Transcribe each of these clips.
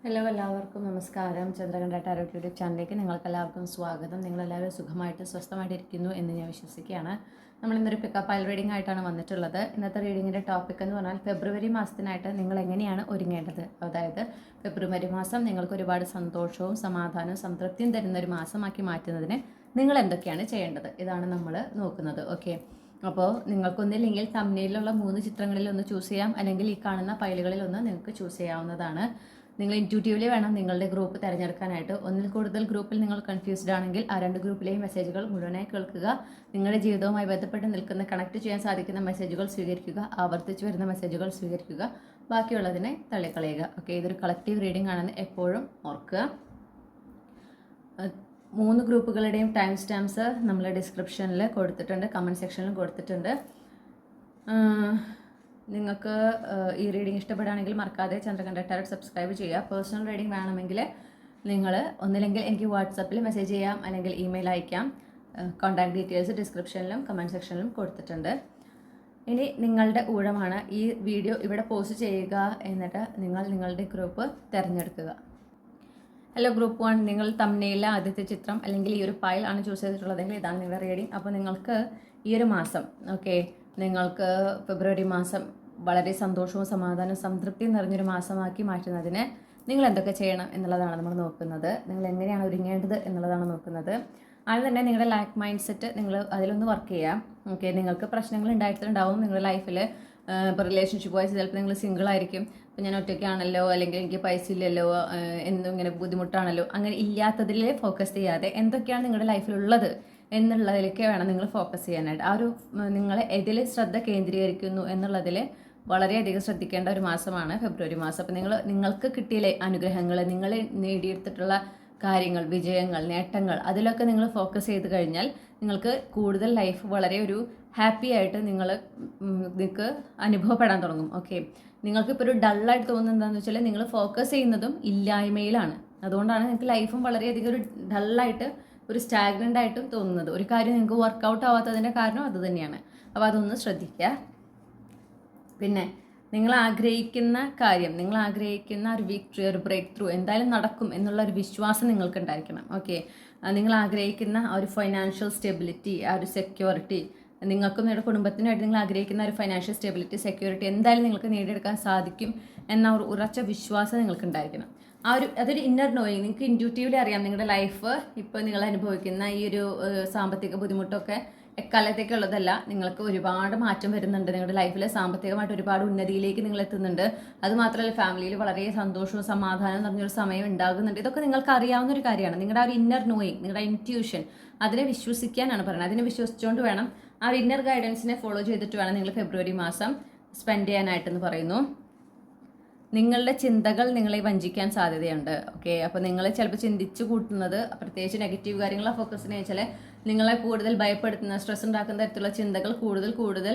Hello, എല്ലാവർക്കും നമസ്കാരം. Chandrakantha tarot YouTube ചാനലിലേക്ക് നിങ്ങൾക്കെല്ലാവർക്കും സ്വാഗതം. നിങ്ങളെല്ലാവരും സുഖമായിട്ട് സ്വസ്ഥമായിട്ടിരിക്കുന്നു എന്ന് ഞാൻ വിശ്വസിക്കുകയാണ്. നമ്മളിന്നൊരു പിക്കപ്പ് ഫയൽ റീഡിംഗ് ആയിട്ടാണ് വന്നിട്ടുള്ളത്. ഇന്നത്തെ റീഡിങ്ങിൻ്റെ ടോപ്പിക് എന്ന് പറഞ്ഞാൽ ഫെബ്രുവരി മാസത്തിനായിട്ട് നിങ്ങൾ എങ്ങനെയാണ് ഒരുങ്ങേണ്ടത്. അതായത് ഫെബ്രുവരി മാസം നിങ്ങൾക്ക് ഒരുപാട് സന്തോഷവും സമാധാനവും സംതൃപ്തിയും തരുന്ന ഒരു മാസമാക്കി മാറ്റുന്നതിന് നിങ്ങൾ എന്തൊക്കെയാണ് ചെയ്യേണ്ടത്, ഇതാണ് നമ്മൾ നോക്കുന്നത്. ഓക്കെ, അപ്പോൾ നിങ്ങൾക്കൊന്നില്ലെങ്കിൽ തമ്മിലുള്ള 3 ചിത്രങ്ങളിൽ ഒന്ന് ചൂസ് ചെയ്യാം, അല്ലെങ്കിൽ ഈ കാണുന്ന ഫയലുകളിൽ ഒന്ന് നിങ്ങൾക്ക് ചൂസ് ചെയ്യാവുന്നതാണ്. നിങ്ങൾ ഇൻറ്റ്യൂട്ടീവ്ലി വേണം നിങ്ങളുടെ ഗ്രൂപ്പ് തിരഞ്ഞെടുക്കാനായിട്ട്. ഒന്നിൽ കൂടുതൽ ഗ്രൂപ്പിൽ നിങ്ങൾ കൺഫ്യൂസ്ഡ് ആണെങ്കിൽ ആ 2 ഗ്രൂപ്പിലെയും മെസ്സേജുകൾ മുഴുവനായി കേൾക്കുക. നിങ്ങളുടെ ജീവിതവുമായി ബന്ധപ്പെട്ട് നിൽക്കുന്ന കണക്ട് ചെയ്യാൻ സാധിക്കുന്ന മെസ്സേജുകൾ സ്വീകരിക്കുക, ആവർത്തിച്ച് വരുന്ന മെസ്സേജുകൾ സ്വീകരിക്കുക, ബാക്കിയുള്ളതിനെ തള്ളിക്കളയുക. ഓക്കെ, ഇതൊരു കളക്റ്റീവ് റീഡിംഗ് ആണെന്ന് എപ്പോഴും ഓർക്കുക. 3 ഗ്രൂപ്പുകളുടെയും ടൈം സ്റ്റാമ്പ്സ് നമ്മൾ ഡിസ്ക്രിപ്ഷനിൽ കൊടുത്തിട്ടുണ്ട്, കമൻറ്റ് സെക്ഷനിലും കൊടുത്തിട്ടുണ്ട്. നിങ്ങൾക്ക് ഈ റീഡിംഗ് ഇഷ്ടപ്പെടുകയാണെങ്കിൽ മറക്കാതെ ചന്ദ്രകണ്ഠ ടാരോ സബ്സ്ക്രൈബ് ചെയ്യുക. പേഴ്സണൽ റീഡിംഗ് വേണമെങ്കിൽ നിങ്ങൾ ഒന്നില്ലെങ്കിൽ എനിക്ക് വാട്സപ്പിൽ മെസ്സേജ് ചെയ്യാം, അല്ലെങ്കിൽ ഇമെയിൽ അയക്കാം. കോൺടാക്ട് ഡീറ്റെയിൽസ് ഡിസ്ക്രിപ്ഷനിലും കമൻറ്റ് സെക്ഷനിലും കൊടുത്തിട്ടുണ്ട്. ഇനി നിങ്ങളുടെ ഊഴമാണ്. ഈ വീഡിയോ ഇവിടെ പോസ്റ്റ് ചെയ്യുക, എന്നിട്ട് നിങ്ങളുടെ ഗ്രൂപ്പ് തിരഞ്ഞെടുക്കുക. ഹലോ ഗ്രൂപ്പ് 1, നിങ്ങൾ തമ്മിലെ ആദ്യത്തെ ചിത്രം അല്ലെങ്കിൽ ഈ ഒരു ഫയൽ ആണ് ചൂസ് ചെയ്തിട്ടുള്ളതെങ്കിൽ ഇതാണ് നിങ്ങളുടെ റീഡിംഗ്. അപ്പോൾ നിങ്ങൾക്ക് ഈ ഒരു മാസം, ഓക്കെ, നിങ്ങൾക്ക് ഫെബ്രുവരി മാസം വളരെ സന്തോഷവും സമാധാനവും സംതൃപ്തിയും നിറഞ്ഞൊരു മാസമാക്കി മാറ്റുന്നതിന് നിങ്ങൾ എന്തൊക്കെ ചെയ്യണം എന്നുള്ളതാണ് നമ്മൾ നോക്കുന്നത്. നിങ്ങൾ എങ്ങനെയാണ് ഒരുങ്ങേണ്ടത് എന്നുള്ളതാണ് നോക്കുന്നത്. ആദ്യം തന്നെ നിങ്ങളുടെ ലൈഫ് മൈൻഡ് സെറ്റ് നിങ്ങൾ അതിലൊന്ന് വർക്ക് ചെയ്യാം. ഓക്കെ, നിങ്ങൾക്ക് പ്രശ്നങ്ങൾ ഉണ്ടായിട്ടുണ്ടാവും നിങ്ങളുടെ ലൈഫിൽ. ഇപ്പോൾ റിലേഷൻഷിപ്പ് വൈസ് ചിലപ്പോൾ നിങ്ങൾ സിംഗിൾ ആയിരിക്കും. ഇപ്പോൾ ഞാൻ ഒറ്റയ്ക്കാണല്ലോ, അല്ലെങ്കിൽ എനിക്ക് പൈസ ഇല്ലല്ലോ, എന്നും ഇങ്ങനെ ബുദ്ധിമുട്ടാണല്ലോ, അങ്ങനെ ഇല്ലാത്തതിൽ ഫോക്കസ് ചെയ്യാതെ എന്തൊക്കെയാണ് നിങ്ങളുടെ ലൈഫിലുള്ളത് എന്നുള്ളതിലേക്ക് വേണം നിങ്ങൾ ഫോക്കസ് ചെയ്യാനായിട്ട്. ആ ഒരു നിങ്ങൾ ഇതിൽ ശ്രദ്ധ കേന്ദ്രീകരിക്കുന്നു എന്നുള്ളതിൽ വളരെയധികം ശ്രദ്ധിക്കേണ്ട ഒരു മാസമാണ് ഫെബ്രുവരി മാസം. അപ്പോൾ നിങ്ങൾക്ക് കിട്ടിയ അനുഗ്രഹങ്ങൾ, നിങ്ങൾ നേടിയെടുത്തിട്ടുള്ള കാര്യങ്ങൾ, വിജയങ്ങൾ, നേട്ടങ്ങൾ, അതിലൊക്കെ നിങ്ങൾ ഫോക്കസ് ചെയ്ത് കഴിഞ്ഞാൽ നിങ്ങൾക്ക് കൂടുതൽ ലൈഫ് വളരെ ഒരു ഹാപ്പി ആയിട്ട് നിങ്ങൾക്ക് അനുഭവപ്പെടാൻ തുടങ്ങും. ഓക്കെ, നിങ്ങൾക്കിപ്പോൾ ഒരു ഡള്ളായിട്ട് തോന്നുന്നത് എന്താണെന്ന് വെച്ചാൽ നിങ്ങൾ ഫോക്കസ് ചെയ്യുന്നതും ഇല്ലായ്മയിലാണ്. അതുകൊണ്ടാണ് നിങ്ങൾക്ക് ലൈഫും വളരെയധികം ഒരു ഡള്ളായിട്ട്, ഒരു സ്റ്റാഗ്നൻ്റ് ആയിട്ടും തോന്നുന്നത്. ഒരു കാര്യം നിങ്ങൾക്ക് വർക്കൗട്ട് ആവാത്തതിൻ്റെ കാരണം അത് തന്നെയാണ്. അപ്പോൾ അതൊന്ന് ശ്രദ്ധിക്കുക. പിന്നെ നിങ്ങൾ ആഗ്രഹിക്കുന്ന കാര്യം, നിങ്ങൾ ആഗ്രഹിക്കുന്ന ഒരു വിക്ടറി, ഒരു ബ്രേക്ക് ത്രൂ എന്തായാലും നടക്കും എന്നുള്ള ഒരു വിശ്വാസം നിങ്ങൾക്ക് ഉണ്ടായിരിക്കണം. ഓക്കെ, നിങ്ങൾ ആഗ്രഹിക്കുന്ന ആ ഒരു ഫൈനാൻഷ്യൽ സ്റ്റെബിലിറ്റി, ആ ഒരു സെക്യൂരിറ്റി, നിങ്ങൾക്കും നിങ്ങളുടെ കുടുംബത്തിനുമായിട്ട് നിങ്ങൾ ആഗ്രഹിക്കുന്ന ഒരു ഫൈനാൻഷ്യൽ സ്റ്റെബിലിറ്റി, സെക്യൂരിറ്റി എന്തായാലും നിങ്ങൾക്ക് നേടിയെടുക്കാൻ സാധിക്കും എന്ന ഒരു ഉറച്ച വിശ്വാസം നിങ്ങൾക്ക് ഉണ്ടായിരിക്കണം. അതൊരു ഇന്നർ നോയിങ്, നിങ്ങൾക്ക് ഇൻറ്റ്യൂട്ടീവ്ലി അറിയാം നിങ്ങളുടെ ലൈഫ് ഇപ്പോൾ നിങ്ങൾ അനുഭവിക്കുന്ന ഈ ഒരു സാമ്പത്തിക ബുദ്ധിമുട്ടൊക്കെ എക്കാലത്തേക്കുള്ളതല്ല. നിങ്ങൾക്ക് ഒരുപാട് മാറ്റം വരുന്നുണ്ട് നിങ്ങളുടെ ലൈഫിൽ. സാമ്പത്തികമായിട്ട് ഒരുപാട് ഉന്നതിയിലേക്ക് നിങ്ങൾ എത്തുന്നുണ്ട്. അതുമാത്രമല്ല ഫാമിലിയിൽ വളരെ സന്തോഷവും സമാധാനവും നിറഞ്ഞൊരു സമയം ഉണ്ടാകുന്നുണ്ട്. ഇതൊക്കെ നിങ്ങൾക്ക് അറിയാവുന്ന ഒരു കാര്യമാണ്. നിങ്ങളുടെ ആ ഒരു ഇന്നർ നോയിങ്, നിങ്ങളുടെ ഇൻറ്റ്യൂഷൻ, അതിനെ വിശ്വസിക്കാനാണ് പറയുന്നത്. അതിനെ വിശ്വസിച്ചുകൊണ്ട് വേണം, ആ ഒരു ഇന്നർ ഗൈഡൻസിനെ ഫോളോ ചെയ്തിട്ട് വേണം നിങ്ങൾ ഫെബ്രുവരി മാസം സ്പെൻഡ് ചെയ്യാനായിട്ടെന്ന് പറയുന്നു. നിങ്ങളുടെ ചിന്തകൾ നിങ്ങളെ വഞ്ചിക്കാൻ സാധ്യതയുണ്ട്. ഓക്കെ, അപ്പോൾ നിങ്ങൾ ചിലപ്പോൾ ചിന്തിച്ചു കൂട്ടുന്നത്, പ്രത്യേകിച്ച് നെഗറ്റീവ് കാര്യങ്ങളെ ഫോക്കസിന് വെച്ചാൽ നിങ്ങളെ കൂടുതൽ ഭയപ്പെടുത്തുന്ന, സ്ട്രെസ് ഉണ്ടാക്കുന്ന തരത്തിലുള്ള ചിന്തകൾ കൂടുതൽ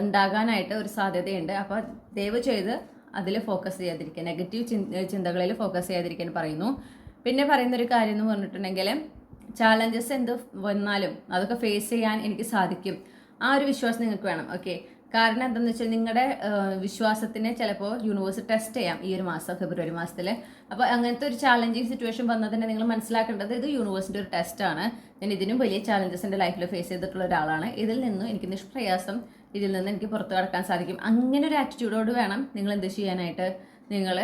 ഉണ്ടാകാനായിട്ട് ഒരു സാധ്യതയുണ്ട്. അപ്പോൾ ദയവ് ചെയ്ത് അതിൽ ഫോക്കസ് ചെയ്യാതിരിക്കുക, നെഗറ്റീവ് ചിന്തകളിൽ ഫോക്കസ് ചെയ്യാതിരിക്കാൻ പറയുന്നു. പിന്നെ പറയുന്നൊരു കാര്യം എന്ന് പറഞ്ഞിട്ടുണ്ടെങ്കിൽ, ചാലഞ്ചസ് എന്ത് വന്നാലും അതൊക്കെ ഫേസ് ചെയ്യാൻ എനിക്ക് സാധിക്കും, ആ ഒരു വിശ്വാസം നിങ്ങൾക്ക് വേണം. ഓക്കെ, കാരണം എന്താണെന്ന് വെച്ചാൽ നിങ്ങളുടെ വിശ്വാസത്തിനെ ചിലപ്പോൾ യൂണിവേഴ്സ് ടെസ്റ്റ് ചെയ്യാം ഈ ഒരു മാസം, ഫെബ്രുവരി മാസത്തിൽ. അപ്പോൾ അങ്ങനത്തെ ഒരു ചാലഞ്ചിങ് സിറ്റുവേഷൻ വന്നതിനെ നിങ്ങൾ മനസ്സിലാക്കേണ്ടത് ഇത് യൂണിവേഴ്സിൻ്റെ ഒരു ടെസ്റ്റാണ്. ഞാൻ ഇതിനും വലിയ ചാലഞ്ചസ് എൻ്റെ ലൈഫിൽ ഫേസ് ചെയ്തിട്ടുള്ള ഒരാളാണ്. ഇതിൽ നിന്നും എനിക്ക് നിഷ്പ്രയാസം ഇതിൽ നിന്ന് എനിക്ക് പുറത്തു കടക്കാൻ സാധിക്കും. അങ്ങനെ ഒരു ആറ്റിറ്റ്യൂഡോട് വേണം നിങ്ങൾ എന്ത് ചെയ്യാനായിട്ട്. നിങ്ങൾ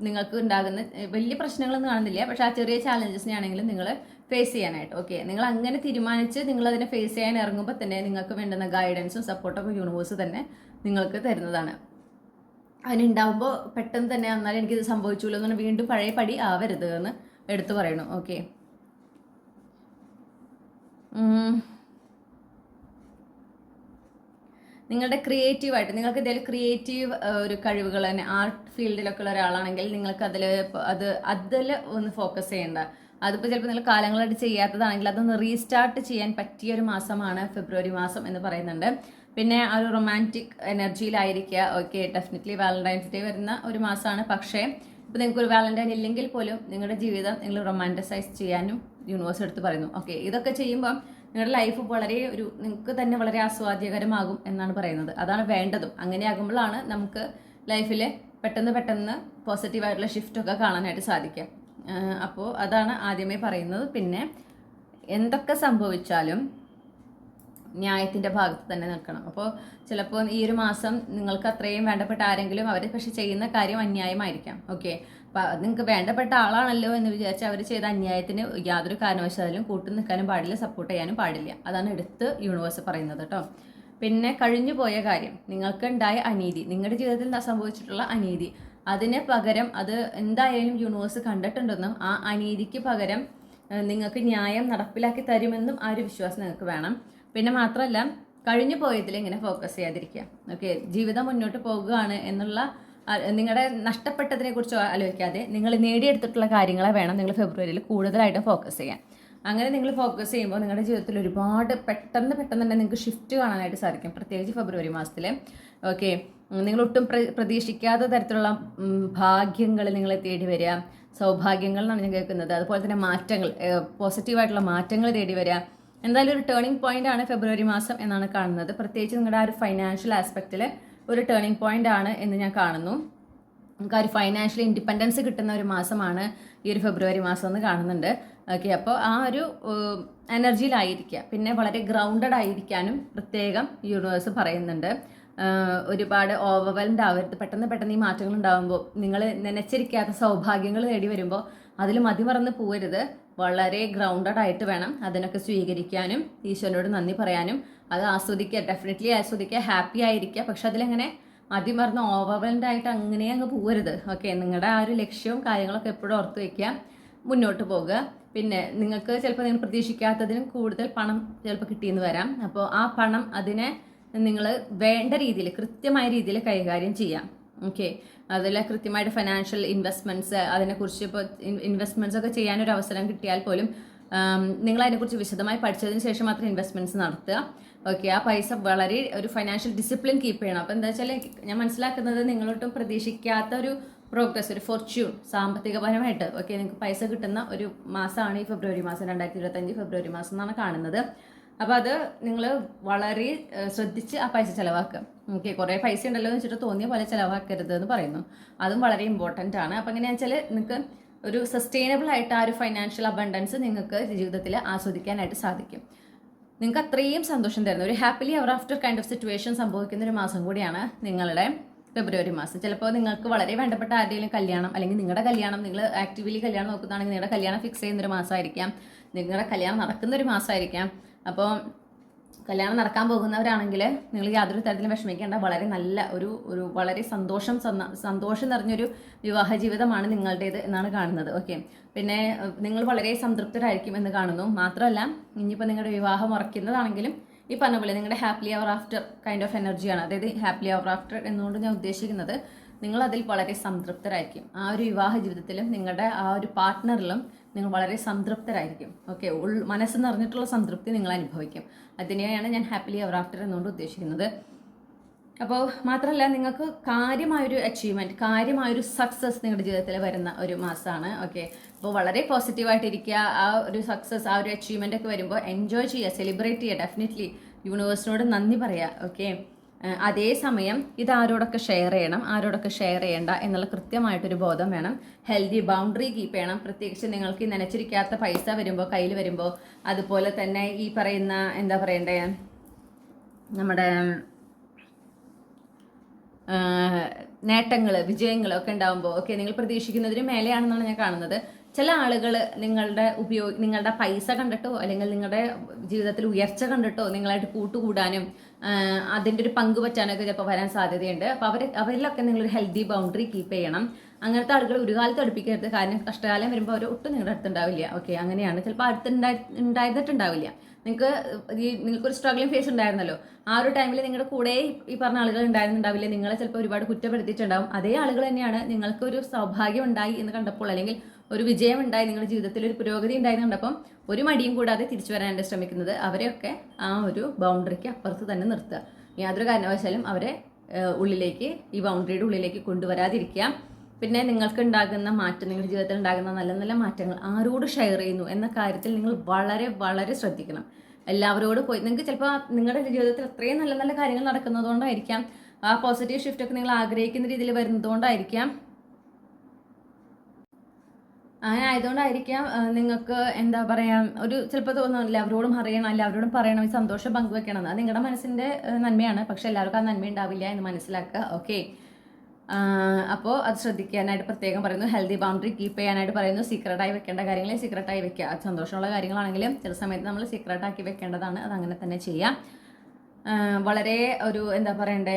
നിങ്ങൾക്ക് ഉണ്ടാകുന്ന വലിയ പ്രശ്നങ്ങളൊന്നും കാണുന്നില്ല, പക്ഷേ ആ ചെറിയ ചാലഞ്ചസിനെ ആണെങ്കിലും നിങ്ങൾ ഫേസ് ചെയ്യാനായിട്ട്. ഓക്കെ, നിങ്ങൾ അങ്ങനെ തീരുമാനിച്ച് നിങ്ങളതിനെ ഫേസ് ചെയ്യാൻ ഇറങ്ങുമ്പോൾ തന്നെ നിങ്ങൾക്ക് വേണ്ടുന്ന ഗൈഡൻസും സപ്പോർട്ടൊക്കെ യൂണിവേഴ്സ് തന്നെ നിങ്ങൾക്ക് തരുന്നതാണ്. അതിനുണ്ടാവുമ്പോൾ പെട്ടെന്ന് തന്നെ എന്നാലും എനിക്കിത് സംഭവിച്ചുല്ലോ എന്ന് പറഞ്ഞാൽ വീണ്ടും പഴയ പടി ആവരുത് എന്ന് എടുത്തു പറയണു. ഓക്കെ, നിങ്ങളുടെ ക്രിയേറ്റീവായിട്ട്, നിങ്ങൾക്ക് എന്തെങ്കിലും ക്രിയേറ്റീവ് ഒരു കഴിവുകൾ തന്നെ, ആർട്ട് ഫീൽഡിലൊക്കെ ഉള്ള ഒരാളാണെങ്കിൽ നിങ്ങൾക്ക് അതിൽ ഒന്ന് ഫോക്കസ് ചെയ്യേണ്ട. അതിപ്പോൾ ചിലപ്പോൾ നിങ്ങൾ കാലങ്ങളായിട്ട് ചെയ്യാത്തതാണെങ്കിൽ അതൊന്ന് റീസ്റ്റാർട്ട് ചെയ്യാൻ പറ്റിയ ഒരു മാസമാണ് ഫെബ്രുവരി മാസം എന്ന് പറയുന്നുണ്ട്. പിന്നെ ആ ഒരു റൊമാൻറ്റിക് എനർജിയിലായിരിക്കുക. ഓക്കെ, ഡെഫിനറ്റ്ലി വാലന്റൈൻസ് ഡേ വരുന്ന ഒരു മാസമാണ്. പക്ഷേ ഇപ്പോൾ നിങ്ങൾക്ക് ഒരു വാലന്റൈൻ ഇല്ലെങ്കിൽ പോലും നിങ്ങളുടെ ജീവിതം നിങ്ങൾ റൊമാൻറ്റിസൈസ് ചെയ്യാനും യൂണിവേഴ്സ് എടുത്ത് പറയുന്നു. ഓക്കെ, ഇതൊക്കെ ചെയ്യുമ്പം നിങ്ങളുടെ ലൈഫ് നിങ്ങൾക്ക് തന്നെ വളരെ ആസ്വാദ്യകരമാകും എന്നാണ് പറയുന്നത്. അതാണ് വേണ്ടതും. അങ്ങനെ ആകുമ്പോഴാണ് നമുക്ക് ലൈഫിൽ പെട്ടെന്ന് പെട്ടെന്ന് പോസിറ്റീവായിട്ടുള്ള ഷിഫ്റ്റൊക്കെ കാണാനായിട്ട് സാധിക്കും. അപ്പോൾ അതാണ് ആദ്യമേ പറയുന്നത്. പിന്നെ എന്തൊക്കെ സംഭവിച്ചാലും ന്യായത്തിൻ്റെ ഭാഗത്ത് തന്നെ നിൽക്കണം. അപ്പോൾ ചിലപ്പോൾ ഈ ഒരു മാസം നിങ്ങൾക്ക് അത്രയും വേണ്ടപ്പെട്ട ആരെങ്കിലും അവർ പക്ഷെ ചെയ്യുന്ന കാര്യം അന്യായമായിരിക്കാം. ഓക്കെ, അപ്പോൾ നിങ്ങൾക്ക് വേണ്ടപ്പെട്ട ആളാണല്ലോ എന്ന് വിചാരിച്ച് അവർ ചെയ്ത അന്യായത്തിന് യാതൊരു കാരണവശാലും കൂട്ടു നിൽക്കാനും പാടില്ല, സപ്പോർട്ട് ചെയ്യാനും പാടില്ല. അതാണ് എടുത്ത് യൂണിവേഴ്സ് പറയുന്നത് കേട്ടോ. പിന്നെ കഴിഞ്ഞു പോയ കാര്യം, നിങ്ങൾക്ക് ഉണ്ടായ അനീതി, നിങ്ങളുടെ ജീവിതത്തിൽ സംഭവിച്ചിട്ടുള്ള അനീതി, അതിന് പകരം അത് എന്തായാലും യൂണിവേഴ്സ് കണ്ടിട്ടുണ്ടെന്നും ആ അനീതിക്ക് പകരം നിങ്ങൾക്ക് ന്യായം നടപ്പിലാക്കി തരുമെന്നും ആ ഒരു വിശ്വാസം നിങ്ങൾക്ക് വേണം. പിന്നെ മാത്രമല്ല, കഴിഞ്ഞു പോയതിൽ ഇങ്ങനെ ഫോക്കസ് ചെയ്യാതിരിക്കുക. ഓക്കെ, ജീവിതം മുന്നോട്ട് പോകുകയാണ് എന്നുള്ള നിങ്ങളുടെ നഷ്ടപ്പെട്ടതിനെ കുറിച്ച് ആലോചിക്കാതെ നിങ്ങൾ നേടിയെടുത്തിട്ടുള്ള കാര്യങ്ങളെ വേണം നിങ്ങൾ ഫെബ്രുവരിയിൽ കൂടുതലായിട്ട് ഫോക്കസ് ചെയ്യാൻ. അങ്ങനെ നിങ്ങൾ ഫോക്കസ് ചെയ്യുമ്പോൾ നിങ്ങളുടെ ജീവിതത്തിൽ ഒരുപാട് പെട്ടെന്ന് തന്നെ നിങ്ങൾക്ക് ഷിഫ്റ്റ് കാണാനായിട്ട് സാധിക്കും, പ്രത്യേകിച്ച് ഫെബ്രുവരി മാസത്തിൽ. ഓക്കെ, നിങ്ങൾ ഒട്ടും പ്രതീക്ഷിക്കാത്ത തരത്തിലുള്ള ഭാഗ്യങ്ങൾ നിങ്ങളെ തേടി വരിക, സൗഭാഗ്യങ്ങൾ എന്നാണ് ഞാൻ കേൾക്കുന്നത്. അതുപോലെ തന്നെ മാറ്റങ്ങൾ, പോസിറ്റീവായിട്ടുള്ള മാറ്റങ്ങൾ തേടി വരിക. എന്തായാലും ഒരു ടേണിംഗ് പോയിന്റ് ആണ് ഫെബ്രുവരി മാസം എന്നാണ് കാണുന്നത്. പ്രത്യേകിച്ച് നിങ്ങളുടെ ആ ഒരു ഫൈനാൻഷ്യൽ ആസ്പെക്റ്റിൽ ഒരു ടേണിംഗ് പോയിന്റ് ആണ് എന്ന് ഞാൻ കാണുന്നു. നമുക്ക് ആ ഒരു ഫൈനാൻഷ്യൽ ഇൻഡിപെൻഡൻസ് കിട്ടുന്ന ഒരു മാസമാണ് ഈ ഒരു ഫെബ്രുവരി മാസം എന്ന് കാണുന്നുണ്ട്. ഓക്കെ, അപ്പോൾ ആ ഒരു എനർജിയിലായിരിക്കുക. പിന്നെ വളരെ ഗ്രൗണ്ടഡ് ആയിരിക്കാനും പ്രത്യേകം യൂണിവേഴ്സ് പറയുന്നുണ്ട്. ഒരുപാട് ഓവർവെൽഡ് ആവരുത്. പെട്ടെന്ന് ഈ മാറ്റങ്ങൾ ഉണ്ടാകുമ്പോൾ, നിങ്ങൾ നനച്ചിരിക്കാത്ത സൗഭാഗ്യങ്ങൾ തേടി വരുമ്പോൾ അതിൽ മതിമറന്ന് പോകരുത്. വളരെ ഗ്രൗണ്ടഡ് ആയിട്ട് വേണം അതിനൊക്കെ സ്വീകരിക്കാനും ഈശ്വരനോട് നന്ദി പറയാനും. അത് ആസ്വദിക്കുക, ഡെഫിനറ്റ്ലി ആസ്വദിക്കുക, ഹാപ്പി ആയിരിക്കുക. പക്ഷെ അതിലെങ്ങനെ മതിമറന്ന് ഓവർവെൽഡ് ആയിട്ട് അങ്ങനെ അങ്ങ് പോകരുത്. ഓക്കെ, നിങ്ങളുടെ ആ ഒരു ലക്ഷ്യവും കാര്യങ്ങളൊക്കെ എപ്പോഴും ഓർത്ത് വയ്ക്കുക, മുന്നോട്ട് പോകുക. പിന്നെ നിങ്ങൾക്ക് ചിലപ്പോൾ നിങ്ങൾ പ്രതീക്ഷിക്കാത്തതിനും കൂടുതൽ പണം ചിലപ്പോൾ കിട്ടിയെന്ന് വരാം. അപ്പോൾ ആ പണം അതിനെ നിങ്ങൾ വേണ്ട രീതിയിൽ, കൃത്യമായ രീതിയിൽ കൈകാര്യം ചെയ്യാം. ഓക്കെ, അതിൽ കൃത്യമായിട്ട് ഫൈനാൻഷ്യൽ ഇൻവെസ്റ്റ്മെൻറ്റ്സ്, അതിനെക്കുറിച്ച് ഇപ്പോൾ ഇൻവെസ്റ്റ്മെൻറ്റ്സ് ഒക്കെ ചെയ്യാനൊരു അവസരം കിട്ടിയാൽ പോലും നിങ്ങൾ അതിനെക്കുറിച്ച് വിശദമായി പഠിച്ചതിന് ശേഷം മാത്രം ഇൻവെസ്റ്റ്മെൻറ്റ്സ് നടത്തുക. ഓക്കെ, ആ പൈസ വളരെ ഒരു ഫൈനാൻഷ്യൽ ഡിസിപ്ലിൻ കീപ്പ് ചെയ്യണം. അപ്പോൾ എന്താ വെച്ചാൽ ഞാൻ മനസ്സിലാക്കുന്നത്, നിങ്ങളൊട്ടും പ്രതീക്ഷിക്കാത്ത ഒരു പ്രോഗ്രസ്, ഒരു ഫോർച്യൂൺ സാമ്പത്തികപരമായിട്ട് ഓക്കെ നിങ്ങൾക്ക് പൈസ കിട്ടുന്ന ഒരു മാസമാണ് ഈ ഫെബ്രുവരി മാസം, 2025 ഫെബ്രുവരി മാസം എന്നാണ് കാണുന്നത്. അപ്പോൾ അത് നിങ്ങൾ വളരെ ശ്രദ്ധിച്ച് ആ പൈസ ചിലവാക്കുക. ഓക്കെ, കുറേ പൈസ ഉണ്ടല്ലോ എന്ന് വെച്ചിട്ട് തോന്നിയ പോലെ ചിലവാക്കരുത് എന്ന് പറയുന്നു. അതും വളരെ ഇമ്പോർട്ടൻ്റ് ആണ്. അപ്പോൾ എങ്ങനെയാണെന്ന് വെച്ചാൽ നിങ്ങൾക്ക് ഒരു സസ്റ്റൈനബിൾ ആയിട്ട് ആ ഒരു ഫൈനാൻഷ്യൽ അബണ്ടൻസ് നിങ്ങൾക്ക് ജീവിതത്തിൽ ആസ്വദിക്കാനായിട്ട് സാധിക്കും. നിങ്ങൾക്ക് അത്രയും സന്തോഷം തരുന്ന ഒരു happily ever after kind of situation സംഭവിക്കുന്ന ഒരു മാസം കൂടിയാണ് നിങ്ങളുടെ ഫെബ്രുവരി മാസം. ചിലപ്പോൾ നിങ്ങൾക്ക് വളരെ വേണ്ടപ്പെട്ട ആരുടെയും കല്യാണം, അല്ലെങ്കിൽ നിങ്ങളുടെ കല്യാണം, നിങ്ങൾ ആക്റ്റീവ്ലി കല്യാണം നോക്കുന്നതാണെങ്കിൽ നിങ്ങളുടെ കല്യാണം ഫിക്സ് ചെയ്യുന്നൊരു മാസമായിരിക്കാം, നിങ്ങളുടെ കല്യാണം നടക്കുന്നൊരു മാസമായിരിക്കാം. അപ്പോൾ കല്യാണം നടക്കാൻ പോകുന്നവരാണെങ്കിൽ നിങ്ങൾ യാതൊരു തരത്തിലും വിഷമിക്കേണ്ട. വളരെ നല്ല ഒരു വളരെ സന്തോഷം നിറഞ്ഞൊരു വിവാഹ ജീവിതമാണ് നിങ്ങളുടേത് എന്നാണ് കാണുന്നത്. ഓക്കെ, പിന്നെ നിങ്ങൾ വളരെ സംതൃപ്തരായിരിക്കും എന്ന് കാണുന്നു. മാത്രമല്ല, ഇനിയിപ്പോൾ നിങ്ങളുടെ വിവാഹം ഉറക്കുന്നതാണെങ്കിലും ഈ പറഞ്ഞ പോലെ നിങ്ങളുടെ happily ever after kind of എനർജിയാണ്. അതായത് ഹാപ്പിലി അവർ ആഫ്റ്റർ എന്നുകൊണ്ട് ഞാൻ ഉദ്ദേശിക്കുന്നത് നിങ്ങൾ അതിൽ വളരെ സംതൃപ്തരായിരിക്കും. ആ ഒരു വിവാഹ ജീവിതത്തിലും നിങ്ങളുടെ ആ ഒരു പാർട്ട്ണറിലും നിങ്ങൾ വളരെ സംതൃപ്തരായിരിക്കും. ഓക്കെ, മനസ്സ് നിറഞ്ഞിട്ടുള്ള സംതൃപ്തി നിങ്ങൾ അനുഭവിക്കും. അതിനെയാണ് ഞാൻ ഹാപ്പിലി എവർ ആഫ്റ്റർ എന്നുകൊണ്ട് ഉദ്ദേശിക്കുന്നത്. അപ്പോൾ മാത്രമല്ല, നിങ്ങൾക്ക് കാര്യമായൊരു അച്ചീവ്മെൻറ്റ്, കാര്യമായൊരു സക്സസ് നിങ്ങളുടെ ജീവിതത്തിൽ വരുന്ന ഒരു മാസമാണ്. ഓക്കെ, അപ്പോൾ വളരെ പോസിറ്റീവായിട്ടിരിക്കുക. ആ ഒരു സക്സസ്, ആ ഒരു അച്ചീവ്മെൻ്റ് ഒക്കെ വരുമ്പോൾ എൻജോയ് ചെയ്യുക, സെലിബ്രേറ്റ് ചെയ്യുക, ഡെഫിനറ്റ്ലി യൂണിവേഴ്സിനോട് നന്ദി പറയുക. ഓക്കെ, അതേസമയം ഇത് ആരോടൊക്കെ ഷെയർ ചെയ്യണം, ആരോടൊക്കെ ഷെയർ ചെയ്യേണ്ട എന്നുള്ള കൃത്യമായിട്ടൊരു ബോധം വേണം. ഹെൽത്തി ബൗണ്ടറി കീപ്പ് ചെയ്യണം. പ്രത്യേകിച്ച് നിങ്ങൾക്ക് നനച്ചിരിക്കാത്ത പൈസ വരുമ്പോൾ, കയ്യിൽ വരുമ്പോൾ, അതുപോലെ തന്നെ ഈ പറയുന്ന എന്താ പറയണ്ടേ, നമ്മുടെ നേട്ടങ്ങൾ, വിജയങ്ങളൊക്കെ ഉണ്ടാകുമ്പോൾ ഓക്കെ നിങ്ങൾ പ്രതീക്ഷിക്കുന്നതിന് മേലെയാണെന്നാണ് ഞാൻ കാണുന്നത്. ചില ആളുകൾ നിങ്ങളുടെ പൈസ കണ്ടിട്ടോ അല്ലെങ്കിൽ നിങ്ങളുടെ ജീവിതത്തിൽ ഉയർച്ച കണ്ടിട്ടോ നിങ്ങളായിട്ട് കൂട്ടുകൂടാനും അതിൻ്റെ ഒരു പങ്ക് പറ്റാനൊക്കെ ചിലപ്പോൾ വരാൻ സാധ്യതയുണ്ട്. അപ്പോൾ അവരിലൊക്കെ നിങ്ങളൊരു ഹെൽത്തി ബൗണ്ടറി കീപ്പ് ചെയ്യണം. അങ്ങനത്തെ ആളുകൾ ഒരു കാലത്ത് അടുപ്പിക്കരുത്. കാരണം കഷ്ടകാലം വരുമ്പോൾ അവർ ഒട്ടും നിങ്ങളുടെ അടുത്തുണ്ടാവില്ല. ഓക്കെ, അങ്ങനെയാണ്. ചിലപ്പോൾ ഉണ്ടായിട്ടുണ്ടാവില്ല. നിങ്ങൾക്കൊരു സ്ട്രഗ്ലിംഗ് ഫേസ് ഉണ്ടായിരുന്നല്ലോ, ആ ഒരു ടൈമിൽ നിങ്ങളുടെ കൂടെ ഈ പറഞ്ഞ ആളുകൾ ഉണ്ടായിരുന്നുണ്ടാവില്ല. നിങ്ങളെ ചിലപ്പോൾ ഒരുപാട് കുറ്റപ്പെടുത്തിയിട്ടുണ്ടാവും. അതേ ആളുകൾ തന്നെയാണ് നിങ്ങൾക്ക് ഒരു സൗഭാഗ്യം ഉണ്ടായി എന്ന് കണ്ടപ്പോൾ, അല്ലെങ്കിൽ ഒരു വിജയം ഉണ്ടായി, നിങ്ങളുടെ ജീവിതത്തിൽ ഒരു പുരോഗതി ഉണ്ടായി കണ്ടപ്പം ഒരു മടിയും കൂടാതെ തിരിച്ചു വരാനായിട്ട് ശ്രമിക്കുന്നത്. അവരെയൊക്കെ ആ ഒരു ബൗണ്ടറിക്ക് അപ്പുറത്ത് തന്നെ നിർത്തുക. യാതൊരു കാരണവശാലും അവരെ ഈ ബൗണ്ടറിയുടെ ഉള്ളിലേക്ക് കൊണ്ടുവരാതിരിക്കുക. പിന്നെ നിങ്ങൾക്ക് ഉണ്ടാകുന്ന മാറ്റം, നിങ്ങളുടെ ജീവിതത്തിൽ ഉണ്ടാകുന്ന നല്ല നല്ല മാറ്റങ്ങൾ ആരോട് ഷെയർ ചെയ്യുന്നു എന്ന കാര്യത്തിൽ നിങ്ങൾ വളരെ വളരെ ശ്രദ്ധിക്കണം. എല്ലാവരോടും പോയി നിങ്ങൾക്ക് ചിലപ്പോൾ നിങ്ങളുടെ ജീവിതത്തിൽ അത്രയും നല്ല നല്ല കാര്യങ്ങൾ നടക്കുന്നതുകൊണ്ടായിരിക്കാം ആ പോസിറ്റീവ് ഷിഫ്റ്റ് ഒക്കെ നിങ്ങൾ ആഗ്രഹിക്കുന്ന രീതിയിൽ വരുന്നതുകൊണ്ടായിരിക്കാം. അങ്ങനെ ആയതുകൊണ്ടായിരിക്കാം നിങ്ങൾക്ക് എന്താ പറയുക, ഒരു ചിലപ്പോൾ തോന്നുന്നില്ല അവരോടും അറിയണം, അല്ല അവരോടും പറയണം, ഈ സന്തോഷം പങ്കുവെക്കണം. അത് നിങ്ങളുടെ മനസ്സിൻ്റെ നന്മയാണ്. പക്ഷെ എല്ലാവർക്കും ആ നന്മ ഉണ്ടാവില്ല എന്ന് മനസ്സിലാക്കുക. ഓക്കെ, അപ്പോൾ അത് ശ്രദ്ധിക്കാനായിട്ട് പ്രത്യേകം പറയുന്നു. ഹെൽത്തി ബൗണ്ടറി കീപ്പ് ചെയ്യാനായിട്ട് പറയുന്നു. സീക്രട്ടായി വെക്കേണ്ട കാര്യങ്ങൾ സീക്രട്ടായി വെക്കുക. അത് സന്തോഷമുള്ള കാര്യങ്ങളാണെങ്കിലും ചില സമയത്ത് നമ്മൾ സീക്രട്ടാക്കി വെക്കേണ്ടതാണ്. അത് അങ്ങനെ തന്നെ ചെയ്യാം. വളരെ ഒരു എന്താ പറയണ്ടേ,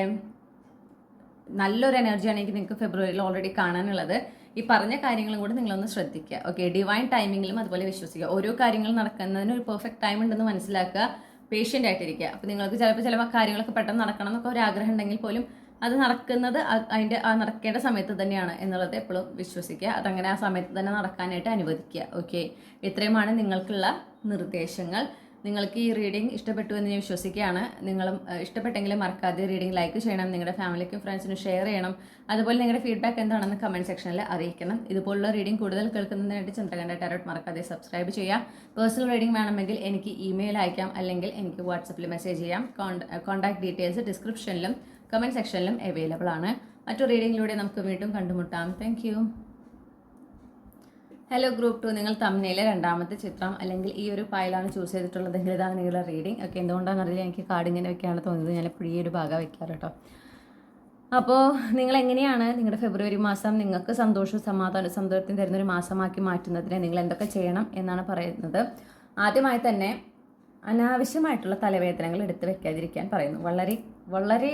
നല്ലൊരു എനർജിയാണ് എനിക്ക് നിങ്ങൾക്ക് ഫെബ്രുവരിയിൽ ഓൾറെഡി കാണാനുള്ളത്. ഈ പറഞ്ഞ കാര്യങ്ങളും കൂടി നിങ്ങളൊന്ന് ശ്രദ്ധിക്കുക. ഓക്കെ, ഡിവൈൻ ടൈമിങ്ങിലും അതുപോലെ വിശ്വസിക്കുക. ഓരോ കാര്യങ്ങളും നടക്കുന്നതിന് ഒരു പെർഫെക്റ്റ് ടൈം ഉണ്ടെന്ന് മനസ്സിലാക്കുക. പേഷ്യൻ്റ് ആയിട്ടിരിക്കുക. അപ്പോൾ നിങ്ങൾക്ക് ചില കാര്യങ്ങളൊക്കെ പെട്ടെന്ന് നടക്കണം എന്നൊക്കെ ഒരു ആഗ്രഹം ഉണ്ടെങ്കിൽ പോലും അത് നടക്കുന്നത് അതിൻ്റെ നടക്കേണ്ട സമയത്ത് തന്നെയാണ് എന്നുള്ളത് എപ്പോഴും വിശ്വസിക്കുക. അതങ്ങനെ ആ സമയത്ത് തന്നെ നടക്കാനായിട്ട് അനുവദിക്കുക. ഓക്കെ, ഇത്രയുമാണ് നിങ്ങൾക്കുള്ള നിർദ്ദേശങ്ങൾ. നിങ്ങൾക്ക് ഈ റീഡിംഗ് ഇഷ്ടപ്പെട്ടു എന്ന് ഞാൻ വിശ്വസിക്കുകയാണ്. നിങ്ങളും ഇഷ്ടപ്പെട്ടെങ്കിലും മറക്കാതെ റീഡിംഗ് ലൈക്ക് ചെയ്യണം, നിങ്ങളുടെ ഫാമിലിക്കും ഫ്രണ്ട്സിനും ഷെയർ ചെയ്യണം. അതുപോലെ നിങ്ങളുടെ ഫീഡ്ബാക്ക് എന്താണെന്ന് കമൻറ്റ് സെക്ഷനിൽ അറിയിക്കണം. ഇതുപോലുള്ള റീഡിംഗ് കൂടുതൽ കേൾക്കുന്നതിനായിട്ട് ചന്ദ്രകണ്ഠ ടാരോട്ട് മറക്കാതെ സബ്സ്ക്രൈബ് ചെയ്യാം. പേഴ്സണൽ റീഡിംഗ് വേണമെങ്കിൽ എനിക്ക് ഇമെയിൽ അയക്കാം, അല്ലെങ്കിൽ എനിക്ക് വാട്സപ്പിൽ മെസ്സേജ് ചെയ്യാം. കോൺടാക്ട് ഡീറ്റെയിൽസ് ഡിസ്ക്രിപ്ഷനിലും കമൻറ്റ് സെക്ഷനിലും അവൈലബിൾ ആണ്. മറ്റു റീഡിങ്ങിലൂടെ നമുക്ക് വീണ്ടും കണ്ടുമുട്ടാം. Thank you. ഹലോ ഗ്രൂപ്പ് 2, നിങ്ങൾ തമ്മിലെ രണ്ടാമത്തെ ചിത്രം അല്ലെങ്കിൽ ഈ ഒരു ഫയലാണ് ചൂസ് ചെയ്തിട്ടുള്ളതെങ്കിൽ ഇതാണ് നിങ്ങളുടെ റീഡിംഗ്. ഒക്കെ എന്തുകൊണ്ടാണെന്നറിയില്ല, എനിക്ക് കാർഡ് ഇങ്ങനെ വെക്കാണ് തോന്നിയത്. ഞാൻ എപ്പോഴും ഈ ഒരു ഭാഗം വെക്കാറ് കേട്ടോ. അപ്പോൾ നിങ്ങൾ എങ്ങനെയാണ് നിങ്ങളുടെ ഫെബ്രുവരി മാസം നിങ്ങൾക്ക് സന്തോഷവും സന്തോഷത്തിന് തരുന്നൊരു മാസമാക്കി മാറ്റുന്നതിന് നിങ്ങൾ എന്തൊക്കെ ചെയ്യണം എന്നാണ് പറയുന്നത്. ആദ്യമായി തന്നെ അനാവശ്യമായിട്ടുള്ള തലവേദനകൾ എടുത്ത് വെക്കാതിരിക്കാൻ പറയുന്നു. വളരെ വളരെ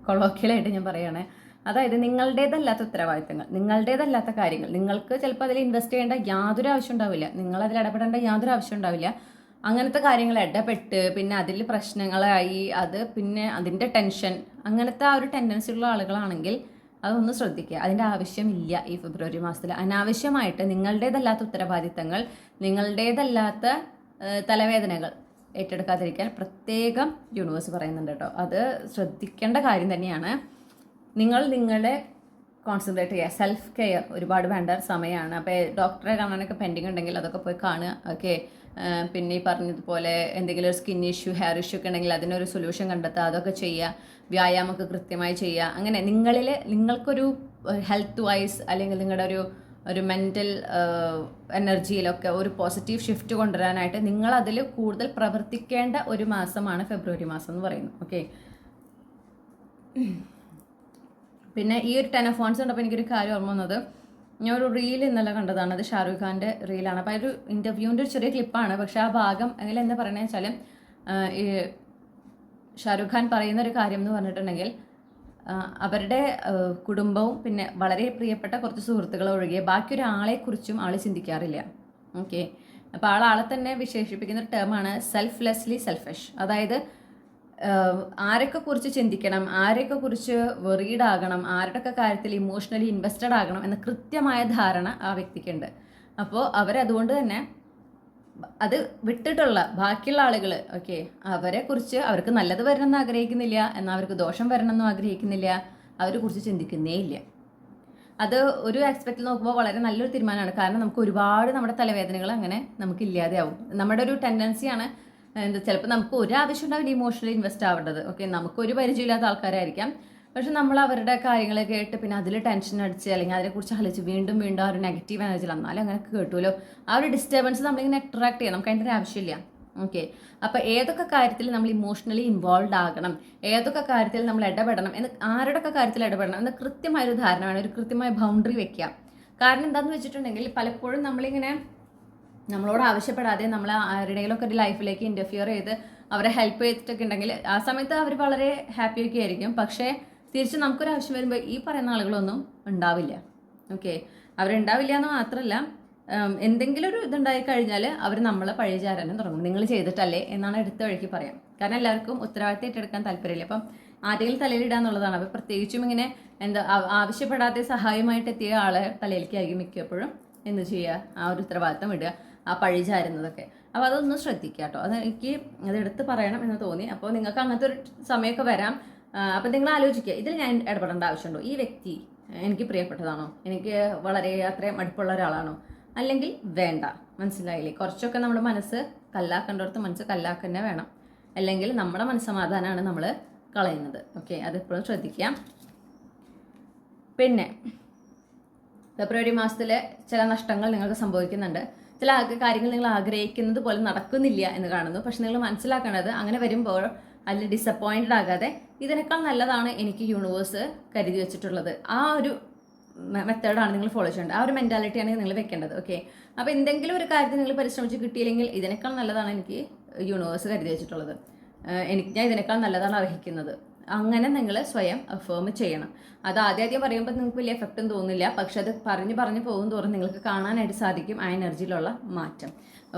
കൊളോക്കിയലായിട്ട് ഞാൻ പറയുകയാണ്. അതായത് നിങ്ങളുടേതല്ലാത്ത ഉത്തരവാദിത്തങ്ങൾ, നിങ്ങളുടേതല്ലാത്ത കാര്യങ്ങൾ, നിങ്ങൾക്ക് ചിലപ്പോൾ അതിൽ ഇൻവെസ്റ്റ് ചെയ്യേണ്ട യാതൊരു ആവശ്യം ഉണ്ടാവില്ല, നിങ്ങളതിൽ ഇടപെടേണ്ട യാതൊരു ആവശ്യം ഉണ്ടാവില്ല. അങ്ങനത്തെ കാര്യങ്ങൾ ഇടപെട്ട് പിന്നെ അതിൽ പ്രശ്നങ്ങളായി അത് പിന്നെ അതിൻ്റെ ടെൻഷൻ, അങ്ങനത്തെ ആ ഒരു ടെൻഡൻസി ഉള്ള ആളുകളാണെങ്കിൽ അതൊന്ന് ശ്രദ്ധിക്കുക. അതിൻ്റെ ആവശ്യമില്ല. ഈ ഫെബ്രുവരി മാസത്തിൽ അനാവശ്യമായിട്ട് നിങ്ങളുടേതല്ലാത്ത ഉത്തരവാദിത്തങ്ങൾ, നിങ്ങളുടേതല്ലാത്ത തലവേദനകൾ ഏറ്റെടുക്കാതിരിക്കാൻ പ്രത്യേകം യൂണിവേഴ്സ് പറയുന്നുണ്ട് കേട്ടോ. അത് ശ്രദ്ധിക്കേണ്ട കാര്യം തന്നെയാണ്. നിങ്ങളെ കോൺസെൻട്രേറ്റ് ചെയ്യുക. സെൽഫ് കെയർ ഒരുപാട് വേണ്ട സമയമാണ്. അപ്പോൾ ഡോക്ടറെ കാണാനൊക്കെ പെൻഡിങ് ഉണ്ടെങ്കിൽ അതൊക്കെ പോയി കാണുക. ഓക്കെ, പിന്നെ ഈ പറഞ്ഞതുപോലെ എന്തെങ്കിലും ഒരു സ്കിൻ ഇഷ്യൂ, ഹെയർ ഇഷ്യൂ ഒക്കെ ഉണ്ടെങ്കിൽ അതിനൊരു സൊല്യൂഷൻ കണ്ടെത്തുക, അതൊക്കെ ചെയ്യുക. വ്യായാമമൊക്കെ കൃത്യമായി ചെയ്യുക. അങ്ങനെ നിങ്ങൾക്കൊരു ഹെൽത്ത് വൈസ് അല്ലെങ്കിൽ നിങ്ങളുടെ ഒരു മെൻ്റൽ എനർജിയിലൊക്കെ ഒരു പോസിറ്റീവ് ഷിഫ്റ്റ് കൊണ്ടുവരാനായിട്ട് നിങ്ങളതിൽ കൂടുതൽ പ്രവർത്തിക്കേണ്ട ഒരു മാസമാണ് ഫെബ്രുവരി മാസം എന്ന് പറയുന്നു. ഓക്കെ, പിന്നെ ഈ ഒരു 10 ഓഫ് വാൻഡ്സ് കണ്ടപ്പോൾ എനിക്കൊരു കാര്യം ഓർമ്മ വന്നത്, ഞാൻ ഒരു റീൽ ഇന്നലെ കണ്ടതാണ്. അത് ഷാരൂഖ് ഖാൻ്റെ റീലാണ്. അപ്പോൾ ഒരു ഇൻ്റർവ്യൂവിൻ്റെ ഒരു ചെറിയ ക്ലിപ്പാണ്. പക്ഷേ ആ ഭാഗം അതിൽ എന്താ പറയുന്നത് വെച്ചാൽ, ഈ ഷാരൂഖ് ഖാൻ പറയുന്ന ഒരു കാര്യം എന്ന് പറഞ്ഞിട്ടുണ്ടെങ്കിൽ, അവരുടെ കുടുംബവും പിന്നെ വളരെ പ്രിയപ്പെട്ട കുറച്ച് സുഹൃത്തുക്കൾ ഒഴികെ ബാക്കി ഒരാളെക്കുറിച്ചും ആൾ ചിന്തിക്കാറില്ല. ഓക്കെ, അപ്പോൾ ആളെ തന്നെ വിശേഷിപ്പിക്കുന്ന ഒരു ടേമാണ് സെൽഫ്ലെസ്ലി സെൽഫിഷ്. അതായത് ആരൊക്കെ കുറിച്ച് ചിന്തിക്കണം, ആരെയൊക്കെ കുറിച്ച് വെറീഡ് ആകണം, ആരുടെയൊക്കെ കാര്യത്തിൽ ഇമോഷണലി ഇൻവെസ്റ്റഡ് ആകണം എന്ന കൃത്യമായ ധാരണ ആ വ്യക്തിക്കുണ്ട്. അപ്പോൾ അവരതുകൊണ്ട് തന്നെ അത് വിട്ടിട്ടുള്ള ബാക്കിയുള്ള ആളുകൾ, ഓക്കെ, അവരെക്കുറിച്ച് അവർക്ക് നല്ലത് വരണമെന്ന് ആഗ്രഹിക്കുന്നില്ല, എന്നാൽ അവർക്ക് ദോഷം വരണമെന്നും ആഗ്രഹിക്കുന്നില്ല, അവരെക്കുറിച്ച് ചിന്തിക്കുന്നേ ഇല്ല. അത് ഒരു ആസ്പെക്റ്റിൽ നോക്കുമ്പോൾ വളരെ നല്ലൊരു തീരുമാനമാണ്. കാരണം നമുക്ക് ഒരുപാട് നമ്മുടെ തലവേദനകൾ അങ്ങനെ നമുക്ക് ഇല്ലാതെയാവും. നമ്മുടെ ഒരു ടെൻഡൻസിയാണ് ചിലപ്പോൾ നമുക്ക് ഒരു ആവശ്യം ഉണ്ടാവില്ല ഇമോഷണലി ഇൻവെസ്റ്റ് ആവേണ്ടത്. ഓക്കെ, നമുക്കൊരു പരിചയമില്ലാത്ത ആൾക്കാരായിരിക്കാം, പക്ഷെ നമ്മൾ അവരുടെ കാര്യങ്ങൾ കേട്ട് പിന്നെ അതിൽ ടെൻഷൻ അടിച്ച് അല്ലെങ്കിൽ അതിനെക്കുറിച്ച് ആലോചിച്ച് വീണ്ടും ആ ഒരു നെഗറ്റീവ് എനർജിയിൽ എന്നാലും അങ്ങനെ കേട്ടുമല്ലോ, ആ ഒരു ഡിസ്റ്റർബൻസ് നമ്മളിങ്ങനെ അട്രാക്ട് ചെയ്യാം. നമുക്ക് അതിൻ്റെ ആവശ്യമില്ല. ഓക്കെ, അപ്പോൾ ഏതൊക്കെ കാര്യത്തിൽ നമ്മൾ ഇമോഷണലി ഇൻവോൾവ് ആകണം, ഏതൊക്കെ കാര്യത്തിൽ നമ്മൾ ഇടപെടണം ആരുടെയൊക്കെ കാര്യത്തിൽ ഇടപെടണം എന്ന കൃത്യമായൊരു ധാരണ വേണം. ഒരു കൃത്യമായ ബൗണ്ടറി വെക്കുക. കാരണം എന്താണെന്ന് വെച്ചിട്ടുണ്ടെങ്കിൽ പലപ്പോഴും നമ്മളിങ്ങനെ നമ്മളോട് ആവശ്യപ്പെടാതെ നമ്മൾ ആരുടെയെങ്കിലുമൊക്കെ ഒരു ലൈഫിലേക്ക് ഇൻ്റർഫിയർ ചെയ്ത് അവരെ ഹെൽപ്പ് ചെയ്തിട്ടൊക്കെ ഉണ്ടെങ്കിൽ ആ സമയത്ത് അവർ വളരെ ഹാപ്പിയൊക്കെ ആയിരിക്കും. പക്ഷേ തിരിച്ച് നമുക്കൊരു ആവശ്യം വരുമ്പോൾ ഈ പറയുന്ന ആളുകളൊന്നും ഉണ്ടാവില്ല. ഓക്കെ, അവരുണ്ടാവില്ല എന്ന് മാത്രമല്ല, എന്തെങ്കിലും ഒരു ഇതുണ്ടായി കഴിഞ്ഞാൽ അവർ നമ്മളെ പഴിചാരാനും തുടങ്ങും. നിങ്ങൾ ചെയ്തിട്ടല്ലേ എന്നാണ് എടുത്ത വഴിക്ക് പറയാം. കാരണം എല്ലാവർക്കും ഉത്തരവാദിത്തം ഏറ്റെടുക്കാൻ താല്പര്യമില്ല. അപ്പം ആരെങ്കിലും തലയിലിടുക എന്നുള്ളതാണ്. അപ്പോൾ പ്രത്യേകിച്ചും ഇങ്ങനെ ആവശ്യപ്പെടാതെ സഹായമായിട്ട് എത്തിയ ആളെ തലയിലേക്കായിരിക്കും മിക്കപ്പോഴും എന്ത് ചെയ്യുക, ആ ഒരു ഉത്തരവാദിത്തം ഇടുക, ആ പഴിചാരുന്നതൊക്കെ. അപ്പോൾ അതൊന്ന് ശ്രദ്ധിക്കുക കേട്ടോ. എനിക്ക് അതെടുത്ത് പറയണം എന്ന് തോന്നി. അപ്പോൾ നിങ്ങൾക്ക് അങ്ങനത്തെ ഒരു സമയമൊക്കെ വരാം. അപ്പോൾ നിങ്ങൾ ആലോചിക്കുക, ഇതിൽ ഞാൻ ഇടപെടേണ്ട ആവശ്യമുണ്ടോ, ഈ വ്യക്തി എനിക്ക് പ്രിയപ്പെട്ടതാണോ, എനിക്ക് വളരെ അത്രയും അടുപ്പുള്ള ഒരാളാണോ, അല്ലെങ്കിൽ വേണ്ട. മനസ്സിലായില്ലേ? കുറച്ചൊക്കെ നമ്മുടെ മനസ്സ് കല്ലാക്കേണ്ടടുത്ത് മനസ്സ് കല്ലാക്കന്നെ വേണം. അല്ലെങ്കിൽ നമ്മുടെ മനസ്സമാധാനമാണ് നമ്മൾ കളയുന്നത്. ഓക്കെ, അതെപ്പോഴും ശ്രദ്ധിക്കാം. പിന്നെ ഫെബ്രുവരി മാസത്തിൽ ചില നഷ്ടങ്ങൾ നിങ്ങൾക്ക് സംഭവിക്കുന്നുണ്ട്. ചില കാര്യങ്ങൾ നിങ്ങൾ ആഗ്രഹിക്കുന്നത് പോലെ നടക്കുന്നില്ല എന്ന് കാണുന്നു. പക്ഷെ നിങ്ങൾ മനസ്സിലാക്കേണ്ടത് അങ്ങനെ വരുമ്പോൾ അതിൽ ഡിസപ്പോയിൻറ്റഡ് ആകാതെ ഇതിനേക്കാൾ നല്ലതാണ് എനിക്ക് യൂണിവേഴ്സ് കരുതി വെച്ചിട്ടുള്ളത്. ആ ഒരു മെത്തേഡാണ് നിങ്ങൾ ഫോളോ ചെയ്യേണ്ടത്. ആ ഒരു മെൻറ്റാലിറ്റിയാണ് നിങ്ങൾ വെക്കേണ്ടത്. ഓക്കെ, അപ്പോൾ എന്തെങ്കിലും ഒരു കാര്യത്തിൽ നിങ്ങൾ പരിശ്രമിച്ച് കിട്ടിയില്ലെങ്കിൽ ഇതിനേക്കാൾ നല്ലതാണ് എനിക്ക് യൂണിവേഴ്സ് കരുതി വെച്ചിട്ടുള്ളത്, ഞാൻ ഇതിനേക്കാൾ നല്ലതാണ് അർഹിക്കുന്നത്. അങ്ങനെ നിങ്ങൾ സ്വയം അഫേം ചെയ്യണം. അത് ആദ്യം പറയുമ്പോൾ നിങ്ങൾക്ക് വലിയ എഫക്റ്റും തോന്നില്ല. പക്ഷെ അത് പറഞ്ഞു പോകും തോറും നിങ്ങൾക്ക് കാണാനായിട്ട് സാധിക്കും ആ എനർജിയിലുള്ള മാറ്റം.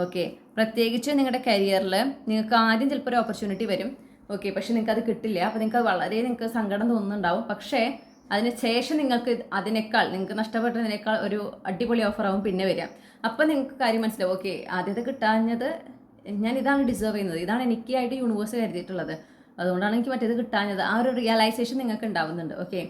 ഓക്കെ, പ്രത്യേകിച്ച് നിങ്ങളുടെ കരിയറിൽ നിങ്ങൾക്ക് ആദ്യം ചിലപ്പോൾ ഒരു ഓപ്പർച്യൂണിറ്റി വരും. ഓക്കെ, പക്ഷെ നിങ്ങൾക്ക് അത് കിട്ടില്ല. അപ്പോൾ നിങ്ങൾക്ക് സങ്കടം തോന്നുന്നുണ്ടാവും. പക്ഷേ അതിന് ശേഷം നിങ്ങൾക്ക് നഷ്ടപ്പെട്ടതിനേക്കാൾ ഒരു അടിപൊളി ഓഫറാവും പിന്നെ വരിക. അപ്പം നിങ്ങൾക്ക് കാര്യം മനസ്സിലാവും, ഓക്കെ ആദ്യത്തെ കിട്ടാഞ്ഞത് ഞാൻ ഇതാണ് ഡിസേർവ് ചെയ്യുന്നത്, ഇതാണ് എനിക്കായിട്ട് യൂണിവേഴ്സ് കരുതിയിട്ടുള്ളത്, അതുകൊണ്ടാണ് എനിക്ക് മറ്റേത് കിട്ടാഞ്ഞത്. ആ ഒരു റിയലൈസേഷൻ നിങ്ങൾക്ക് ഉണ്ടാവുന്നുണ്ട്. ഓക്കെ,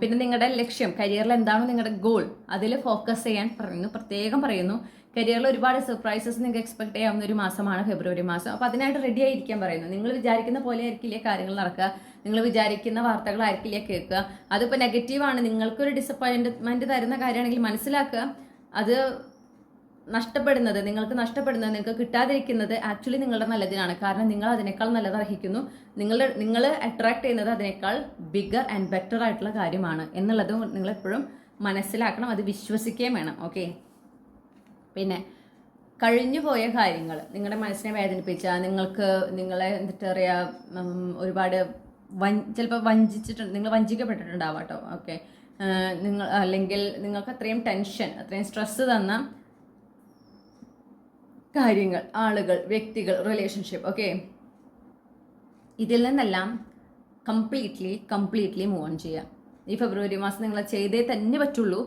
പിന്നെ നിങ്ങളുടെ ലക്ഷ്യം, കരിയറിൽ എന്താണോ നിങ്ങളുടെ ഗോൾ, അതിൽ ഫോക്കസ് ചെയ്യാൻ പ്രത്യേകം പറയുന്നു. കരിയറിൽ ഒരുപാട് സർപ്രൈസസ് നിങ്ങൾക്ക് എക്സ്പെക്ട് ചെയ്യാവുന്ന ഒരു മാസമാണ് ഫെബ്രുവരി മാസം. അപ്പോൾ അതിനായിട്ട് റെഡി ആയിരിക്കാൻ പറയുന്നു. നിങ്ങൾ വിചാരിക്കുന്ന പോലെ ആയിരിക്കില്ല കാര്യങ്ങൾ നടക്കുക, നിങ്ങൾ വിചാരിക്കുന്ന വാർത്തകളായിരിക്കില്ല കേൾക്കുക. അതിപ്പോൾ നെഗറ്റീവാണ്, നിങ്ങൾക്കൊരു ഡിസപ്പോയിൻമെൻറ്റ് തരുന്ന കാര്യമാണെങ്കിൽ മനസ്സിലാക്കുക, അത് നിങ്ങൾക്ക് കിട്ടാതിരിക്കുന്നത് ആക്ച്വലി നിങ്ങളുടെ നല്ലതിനാണ്. കാരണം നിങ്ങൾ അതിനേക്കാൾ നല്ലത് അർഹിക്കുന്നു. നിങ്ങൾ അട്രാക്ട് ചെയ്യുന്നത് അതിനേക്കാൾ ബിഗർ ആൻഡ് ബെറ്റർ ആയിട്ടുള്ള കാര്യമാണ് എന്നുള്ളത് നിങ്ങൾ എപ്പോഴും മനസ്സിലാക്കണം, അത് വിശ്വസിക്കുകയും വേണം. ഓക്കെ, പിന്നെ കഴിഞ്ഞു പോയ കാര്യങ്ങൾ നിങ്ങളുടെ മനസ്സിനെ വേദനിപ്പിച്ച, നിങ്ങളെ എന്താ പറയുക, ഒരുപാട് ചിലപ്പോൾ നിങ്ങൾ വഞ്ചിക്കപ്പെട്ടിട്ടുണ്ടാവാം കേട്ടോ. ഓക്കെ, അല്ലെങ്കിൽ നിങ്ങൾക്ക് അത്രയും ടെൻഷൻ, അത്രയും സ്ട്രെസ്സ് തന്ന കാര്യങ്ങൾ, ആളുകൾ, വ്യക്തികൾ, റിലേഷൻഷിപ്പ്, ഓക്കെ, ഇതിൽ നിന്നെല്ലാം കംപ്ലീറ്റ്ലി മൂവ് ഓൺ ചെയ്യാം. ഈ ഫെബ്രുവരി മാസം നിങ്ങൾ ചെയ്തേ തന്നെ പറ്റുള്ളൂ.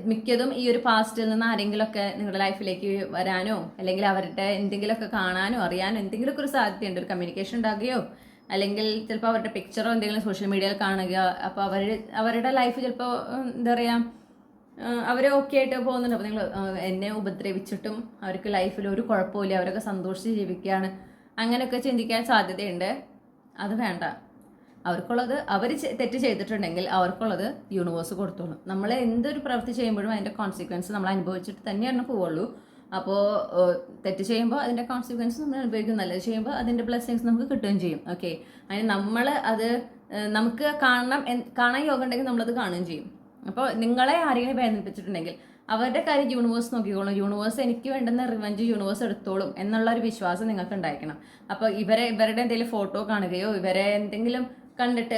മിക്കതും ഈ ഒരു പാസ്റ്റിൽ നിന്ന് ആരെങ്കിലുമൊക്കെ നിങ്ങളുടെ ലൈഫിലേക്ക് വരാനോ അല്ലെങ്കിൽ അവരുടെ എന്തെങ്കിലുമൊക്കെ കാണാനോ അറിയാനോ എന്തെങ്കിലുമൊക്കെ ഒരു സാധ്യതയുണ്ട്. ഒരു കമ്മ്യൂണിക്കേഷൻ ഉണ്ടാകുകയോ അല്ലെങ്കിൽ ചിലപ്പോൾ അവരുടെ പിക്ചറോ എന്തെങ്കിലും സോഷ്യൽ മീഡിയയിൽ കാണുക. അപ്പോൾ അവരുടെ ലൈഫ് ചിലപ്പോൾ എന്താ പറയുക, അവർ ഓക്കെ ആയിട്ട് പോകുന്നുണ്ട്. അപ്പോൾ നിങ്ങൾ എന്നെ ഉപദ്രവിച്ചിട്ടും അവർക്ക് ലൈഫിൽ ഒരു കുഴപ്പമില്ല, അവരൊക്കെ സന്തോഷിച്ച് ജീവിക്കുകയാണ്, അങ്ങനെയൊക്കെ ചിന്തിക്കാൻ സാധ്യതയുണ്ട്. അത് വേണ്ട. അവർക്കുള്ളത്, അവർ തെറ്റ് ചെയ്തിട്ടുണ്ടെങ്കിൽ അവർക്കുള്ളത് യൂണിവേഴ്സ് കൊടുത്തോളും. നമ്മൾ എന്തൊരു പ്രവൃത്തി ചെയ്യുമ്പോഴും അതിൻ്റെ കോൺസിക്വൻസ് നമ്മൾ അനുഭവിച്ചിട്ട് തന്നെയാണ് പോവുള്ളൂ. അപ്പോൾ തെറ്റ് ചെയ്യുമ്പോൾ അതിൻ്റെ കോൺസിക്വൻസ് നമ്മൾ അനുഭവിക്കും, നല്ലത് ചെയ്യുമ്പോൾ അതിൻ്റെ ബ്ലെസ്സിങ്സ് നമുക്ക് കിട്ടുകയും ചെയ്യും. ഓക്കെ, അതിന് നമ്മൾ അത് നമുക്ക് കാണാൻ യോഗം ഉണ്ടെങ്കിൽ നമ്മളത് കാണുകയും ചെയ്യും. അപ്പോൾ നിങ്ങളെ ആരെങ്കിലും വേദനിപ്പിച്ചിട്ടുണ്ടെങ്കിൽ അവരുടെ കാര്യം യൂണിവേഴ്സ് നോക്കിക്കോളും. യൂണിവേഴ്സ് എനിക്ക് വേണ്ടുന്ന റിവഞ്ച് യൂണിവേഴ്സ് എടുത്തോളും എന്നുള്ള ഒരു വിശ്വാസം നിങ്ങൾക്ക് ഉണ്ടായിരിക്കണം. അപ്പോൾ ഇവരുടെ എന്തെങ്കിലും ഫോട്ടോ കാണുകയോ ഇവരെ എന്തെങ്കിലും കണ്ടിട്ട്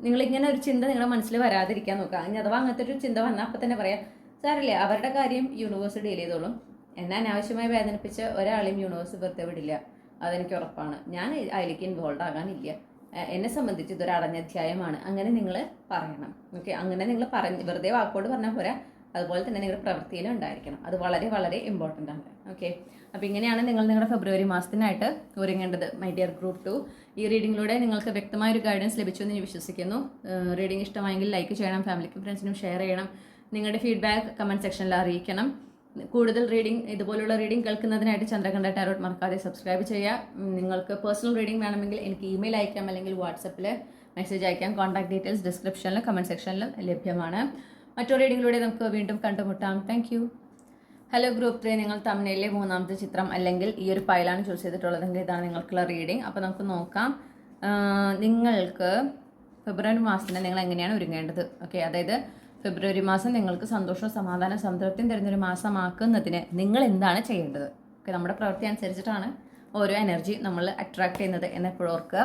നിങ്ങളിങ്ങനെ ഒരു ചിന്ത നിങ്ങളുടെ മനസ്സിൽ വരാതിരിക്കാൻ നോക്കുക. ഇനി അഥവാ അങ്ങനത്തെ ഒരു ചിന്ത വന്നാൽ അപ്പം തന്നെ പറയാം, സാറില്ലേ അവരുടെ കാര്യം യൂണിവേഴ്സ് ഡീൽ ചെയ്തോളും, എന്നെ അനാവശ്യമായി വേദനിപ്പിച്ച ഒരാളെയും യൂണിവേഴ്സ് വെറുതെ വിടില്ല, അതെനിക്ക് ഉറപ്പാണ്, ഞാൻ അതിലേക്ക് ഇൻവോൾവ് ആകാനില്ല, എന്നെ സംബന്ധിച്ച് ഇതൊരു അടഞ്ഞ അധ്യായമാണ്, അങ്ങനെ നിങ്ങൾ പറയണം. ഓക്കെ, അങ്ങനെ നിങ്ങൾ വെറുതെ വാക്കോട് പറഞ്ഞാൽ പോരാ, അതുപോലെ തന്നെ നിങ്ങളുടെ പ്രവൃത്തിയിലും ഉണ്ടായിരിക്കണം. അത് വളരെ വളരെ ഇമ്പോർട്ടൻ്റ് ആണ്. ഓക്കെ, അപ്പോൾ ഇങ്ങനെയാണ് നിങ്ങൾ നിങ്ങളുടെ ഫെബ്രുവരി മാസത്തിനായിട്ട് ഒരുങ്ങേണ്ടത്. മൈ ഡിയർ ഗ്രൂപ്പ് 2, ഈ റീഡിങ്ങിലൂടെ നിങ്ങൾക്ക് വ്യക്തമായൊരു ഗൈഡൻസ് ലഭിച്ചു എന്ന് ഞാൻ വിശ്വസിക്കുന്നു. റീഡിംഗ് ഇഷ്ടമായെങ്കിൽ ലൈക്ക് ചെയ്യണം, ഫാമിലിക്കും ഫ്രണ്ട്സിനും ഷെയർ ചെയ്യണം, നിങ്ങളുടെ ഫീഡ്ബാക്ക് കമൻറ്റ് സെക്ഷനിൽ അറിയിക്കണം. കൂടുതൽ ഇതുപോലുള്ള റീഡിംഗ് കേൾക്കുന്നതിനായിട്ട് ചന്ദ്രകണ്ഠ ടാരോട്ട് മറക്കാതെ സബ്സ്ക്രൈബ് ചെയ്യുക. നിങ്ങൾക്ക് പേഴ്സണൽ റീഡിംഗ് വേണമെങ്കിൽ എനിക്ക് ഇമെയിൽ അയക്കാം, അല്ലെങ്കിൽ വാട്സപ്പിൽ മെസ്സേജ് അയക്കാം. കോൺടാക്ട് ഡീറ്റെയിൽസ് ഡിസ്ക്രിപ്ഷനിലും കമൻറ്റ് സെക്ഷനിലും ലഭ്യമാണ്. മറ്റൊരു റീഡിങ്ങിലൂടെ നമുക്ക് വീണ്ടും കണ്ടുമുട്ടാം. Thank you. ഹലോ ഗ്രൂപ്പ് 3, നിങ്ങൾ തമ്മിലെ മൂന്നാമത്തെ ചിത്രം അല്ലെങ്കിൽ ഈ ഒരു പൈലാണ് ചൂസ് ചെയ്തിട്ടുള്ളതെങ്കിൽ ഇതാണ് നിങ്ങൾക്കുള്ള റീഡിംഗ്. അപ്പോൾ നമുക്ക് നോക്കാം നിങ്ങൾക്ക് ഫെബ്രുവരി മാസത്തിന് നിങ്ങൾ എങ്ങനെയാണ് ഒരുങ്ങേണ്ടത്. ഓക്കെ, അതായത് ഫെബ്രുവരി മാസം നിങ്ങൾക്ക് സന്തോഷവും സമാധാനം സംതൃപ്തിയും തരുന്നൊരു മാസമാക്കുന്നതിന് നിങ്ങൾ എന്താണ് ചെയ്യേണ്ടത്. ഓക്കെ, നമ്മുടെ പ്രവൃത്തി അനുസരിച്ചിട്ടാണ് ഓരോ എനർജി നമ്മൾ അട്രാക്ട് ചെയ്യുന്നത് എന്നെപ്പോഴും ഓർക്കുക.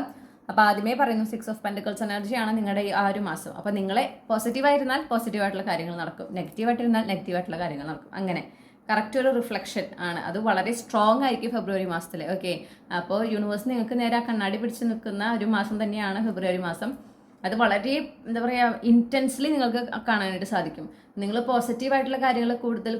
അപ്പോൾ ആദ്യമേ പറയുന്നു 6 ഓഫ് പെൻറ്റക്കിൾസ് എനർജിയാണ് നിങ്ങളുടെ ആ ഒരു മാസം. അപ്പോൾ നിങ്ങളെ പോസിറ്റീവായിരുന്നാൽ പോസിറ്റീവായിട്ടുള്ള കാര്യങ്ങൾ നടക്കും, നെഗറ്റീവായിട്ടിരുന്നാൽ നെഗറ്റീവായിട്ടുള്ള കാര്യങ്ങൾ നടക്കും. അങ്ങനെ കറക്റ്റ് ഒരു റിഫ്ലക്ഷൻ ആണ്, അത് വളരെ സ്ട്രോങ് ആയിരിക്കും ഫെബ്രുവരി മാസത്തിൽ. ഓക്കെ, അപ്പോൾ യൂണിവേഴ്സ് നിങ്ങൾക്ക് നേരെ കണ്ണാടി പിടിച്ച് നിൽക്കുന്ന ഒരു മാസം തന്നെയാണ് ഫെബ്രുവരി മാസം. അത് വളരെ എന്താ പറയുക ഇൻറ്റൻസ്ലി നിങ്ങൾക്ക് കാണാനായിട്ട് സാധിക്കും. നിങ്ങൾ പോസിറ്റീവായിട്ടുള്ള കാര്യങ്ങൾ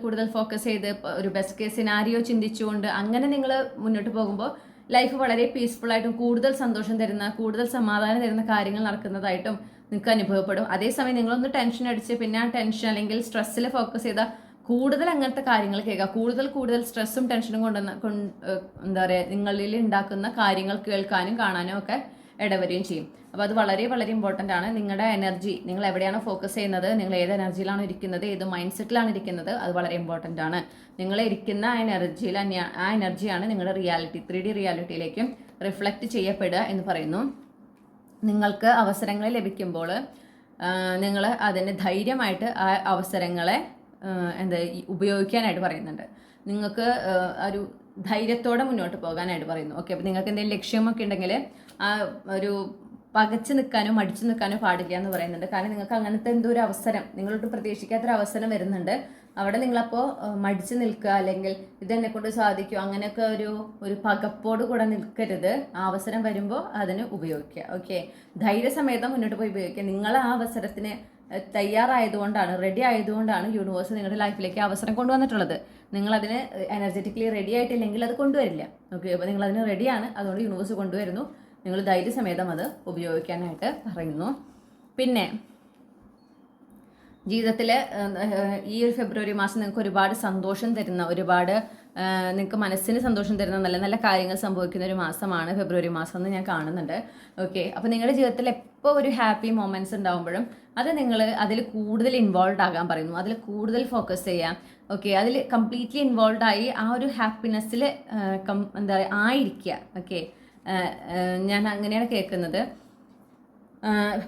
കൂടുതൽ ഫോക്കസ് ചെയ്ത് ഒരു ബെസ്റ്റ് കേസ് സിനാരിയോ ചിന്തിച്ചുകൊണ്ട് അങ്ങനെ നിങ്ങൾ മുന്നോട്ട് പോകുമ്പോൾ ലൈഫ് വളരെ പീസ്ഫുള്ളായിട്ടും കൂടുതൽ സന്തോഷം തരുന്ന, കൂടുതൽ സമാധാനം തരുന്ന കാര്യങ്ങൾ നടക്കുന്നതായിട്ടും നിങ്ങൾക്ക് അനുഭവപ്പെടും. അതേസമയം നിങ്ങളൊന്ന് ടെൻഷൻ അടിച്ച് പിന്നെ ആ ടെൻഷൻ അല്ലെങ്കിൽ സ്ട്രെസ്സിൽ ഫോക്കസ് ചെയ്താൽ കൂടുതൽ അങ്ങനത്തെ കാര്യങ്ങൾ കേൾക്കുക, കൂടുതൽ സ്ട്രെസ്സും ടെൻഷനും എന്താ പറയുക നിങ്ങളിൽ ഉണ്ടാക്കുന്ന കാര്യങ്ങൾ കേൾക്കാനും കാണാനും ഒക്കെ ഇടവരികയും ചെയ്യും. അപ്പോൾ അത് വളരെ വളരെ ഇമ്പോർട്ടൻ്റ് ആണ്. നിങ്ങളുടെ എനർജി, നിങ്ങൾ എവിടെയാണോ ഫോക്കസ് ചെയ്യുന്നത്, നിങ്ങൾ ഏത് എനർജിയിലാണ് ഇരിക്കുന്നത്, ഏത് മൈൻഡ് സെറ്റിലാണ് ഇരിക്കുന്നത്, അത് വളരെ ഇമ്പോർട്ടൻ്റ് ആണ്. നിങ്ങൾ ഇരിക്കുന്ന ആ എനർജിയിൽ ആ എനർജിയാണ് നിങ്ങളുടെ റിയാലിറ്റി 3D റിയാലിറ്റിയിലേക്കും റിഫ്ലക്റ്റ് ചെയ്യപ്പെടുക എന്ന് പറയുന്നു. നിങ്ങൾക്ക് അവസരങ്ങൾ ലഭിക്കുമ്പോൾ നിങ്ങൾ അതിന് ധൈര്യമായിട്ട് ആ അവസരങ്ങളെ ഉപയോഗിക്കാനായിട്ട് പറയുന്നുണ്ട്. നിങ്ങൾക്ക് ഒരു ധൈര്യത്തോടെ മുന്നോട്ട് പോകാനായിട്ട് പറയുന്നു. ഓക്കെ, അപ്പോൾ നിങ്ങൾക്ക് എന്തെങ്കിലും ലക്ഷ്യമൊക്കെ ഉണ്ടെങ്കിൽ ആ ഒരു പകച്ചു നിൽക്കാനോ മടിച്ചു നിൽക്കാനോ പാടില്ല എന്ന് പറയുന്നുണ്ട്. കാരണം നിങ്ങൾക്ക് അങ്ങനത്തെ എന്തോ ഒരു അവസരം, നിങ്ങളോട്ട് പ്രതീക്ഷിക്കാത്തൊരു അവസരം വരുന്നുണ്ട്. അവിടെ നിങ്ങളപ്പോൾ മടിച്ചു നിൽക്കുക, അല്ലെങ്കിൽ ഇതെന്നെ കൊണ്ട് സാധിക്കും അങ്ങനെയൊക്കെ ഒരു പകപ്പോട് കൂടെ നിൽക്കരുത്. ആ അവസരം വരുമ്പോൾ അതിന് ഉപയോഗിക്കുക. ഓക്കെ, ധൈര്യസമേതം മുന്നോട്ട് പോയി ഉപയോഗിക്കുക. നിങ്ങൾ ആ അവസരത്തിന് തയ്യാറായതുകൊണ്ടാണ്, റെഡി ആയതുകൊണ്ടാണ് യൂണിവേഴ്സ് നിങ്ങളുടെ ലൈഫിലേക്ക് അവസരം കൊണ്ടുവന്നിട്ടുള്ളത്. നിങ്ങളതിന് എനർജറ്റിക്കലി റെഡി ആയിട്ടില്ലെങ്കിൽ അത് കൊണ്ടുവരില്ല. ഓക്കെ, അപ്പോൾ നിങ്ങളതിന് റെഡിയാണ്, അതുകൊണ്ട് യൂണിവേഴ്സ് കൊണ്ടുവരുന്നു. നിങ്ങൾ ധൈര്യസമേതം അത് ഉപയോഗിക്കാനായിട്ട് പറയുന്നു. പിന്നെ ജീവിതത്തിൽ ഈ ഒരു ഫെബ്രുവരി മാസം നിങ്ങൾക്ക് ഒരുപാട് സന്തോഷം തരുന്ന, ഒരുപാട് നിങ്ങൾക്ക് മനസ്സിന് സന്തോഷം തരുന്ന നല്ല നല്ല കാര്യങ്ങൾ സംഭവിക്കുന്ന ഒരു മാസമാണ് ഫെബ്രുവരി മാസം എന്ന് ഞാൻ കാണുന്നുണ്ട്. ഓക്കെ, അപ്പോൾ നിങ്ങളുടെ ജീവിതത്തിൽ എപ്പോൾ ഒരു ഹാപ്പി മൊമെൻറ്റ്സ് ഉണ്ടാകുമ്പോഴും അത് നിങ്ങൾ അതിൽ കൂടുതൽ ഇൻവോൾവ് ആകാൻ പറയുന്നു, അതിൽ കൂടുതൽ ഫോക്കസ് ചെയ്യാം. ഓക്കെ, അതിൽ കംപ്ലീറ്റ്ലി ഇൻവോൾവ് ആയി ആ ഒരു ഹാപ്പിനെസ്സിൽ എന്താ പറയുക ആയിരിക്കുക. ഓക്കെ, ഞാൻ അങ്ങനെയാണ് കേൾക്കുന്നത്.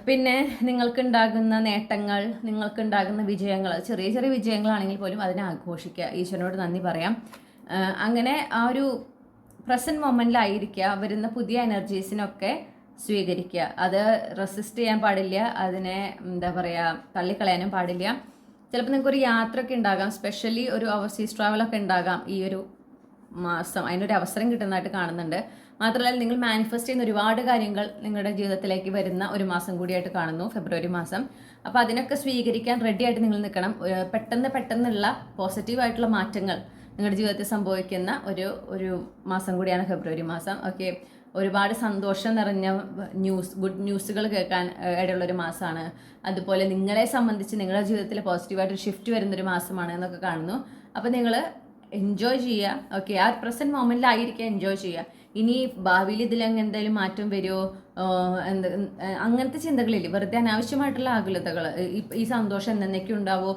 പിന്നെ നിങ്ങൾക്കുണ്ടാകുന്ന നേട്ടങ്ങൾ, നിങ്ങൾക്കുണ്ടാകുന്ന വിജയങ്ങൾ, ചെറിയ ചെറിയ വിജയങ്ങളാണെങ്കിൽ പോലും അതിനെ ആഘോഷിക്കുക, ഈശ്വരനോട് നന്ദി പറയാം. അങ്ങനെ ആ ഒരു പ്രസൻറ്റ് മൊമെൻറ്റിലായിരിക്കുക. വരുന്ന പുതിയ എനർജീസിനൊക്കെ സ്വീകരിക്കുക. അത് റെസിസ്റ്റ് ചെയ്യാൻ പാടില്ല, അതിനെ എന്താ പറയുക തള്ളിക്കളയാനും പാടില്ല. ചിലപ്പോൾ നിങ്ങൾക്കൊരു യാത്രയൊക്കെ ഉണ്ടാകാം, സ്പെഷ്യലി ഒരു ഓവർസീസ് ട്രാവലൊക്കെ ഉണ്ടാകാം ഈ ഒരു മാസം. അതിനൊരു അവസരം കിട്ടുന്നതായിട്ട് കാണുന്നുണ്ട്. മാത്രമല്ല നിങ്ങൾ മാനിഫെസ്റ്റ് ചെയ്യുന്ന ഒരുപാട് കാര്യങ്ങൾ നിങ്ങളുടെ ജീവിതത്തിലേക്ക് വരുന്ന ഒരു മാസം കൂടിയായിട്ട് കാണുന്നു ഫെബ്രുവരി മാസം. അപ്പോൾ അതിനൊക്കെ സ്വീകരിക്കാൻ റെഡി ആയിട്ട് നിങ്ങൾ നിൽക്കണം. പെട്ടെന്നുള്ള പോസിറ്റീവായിട്ടുള്ള മാറ്റങ്ങൾ നിങ്ങളുടെ ജീവിതത്തിൽ സംഭവിക്കുന്ന ഒരു മാസം കൂടിയാണ് ഫെബ്രുവരി മാസം. ഓക്കെ, ഒരുപാട് സന്തോഷം നിറഞ്ഞ ഗുഡ് ന്യൂസുകൾ കേൾക്കാൻ ഇടയുള്ളൊരു മാസമാണ്. അതുപോലെ നിങ്ങളെ സംബന്ധിച്ച് നിങ്ങളുടെ ജീവിതത്തിൽ പോസിറ്റീവായിട്ടൊരു ഷിഫ്റ്റ് വരുന്നൊരു മാസമാണ് എന്നൊക്കെ കാണുന്നു. അപ്പോൾ നിങ്ങൾ എൻജോയ് ചെയ്യുക. ഓക്കെ, ആ പ്രസൻറ്റ് മൊമെൻറ്റിലായിരിക്കുക, എൻജോയ് ചെയ്യുക. ഇനി ഭാവിയിൽ ഇതിലങ്ങ് എന്തെങ്കിലും മാറ്റം വരുമോ, അങ്ങനത്തെ ചിന്തകളില്ല. വെറുതെ അനാവശ്യമായിട്ടുള്ള ആകുലതകൾ, ഈ സന്തോഷം എന്നേക്കും ഉണ്ടാവോ,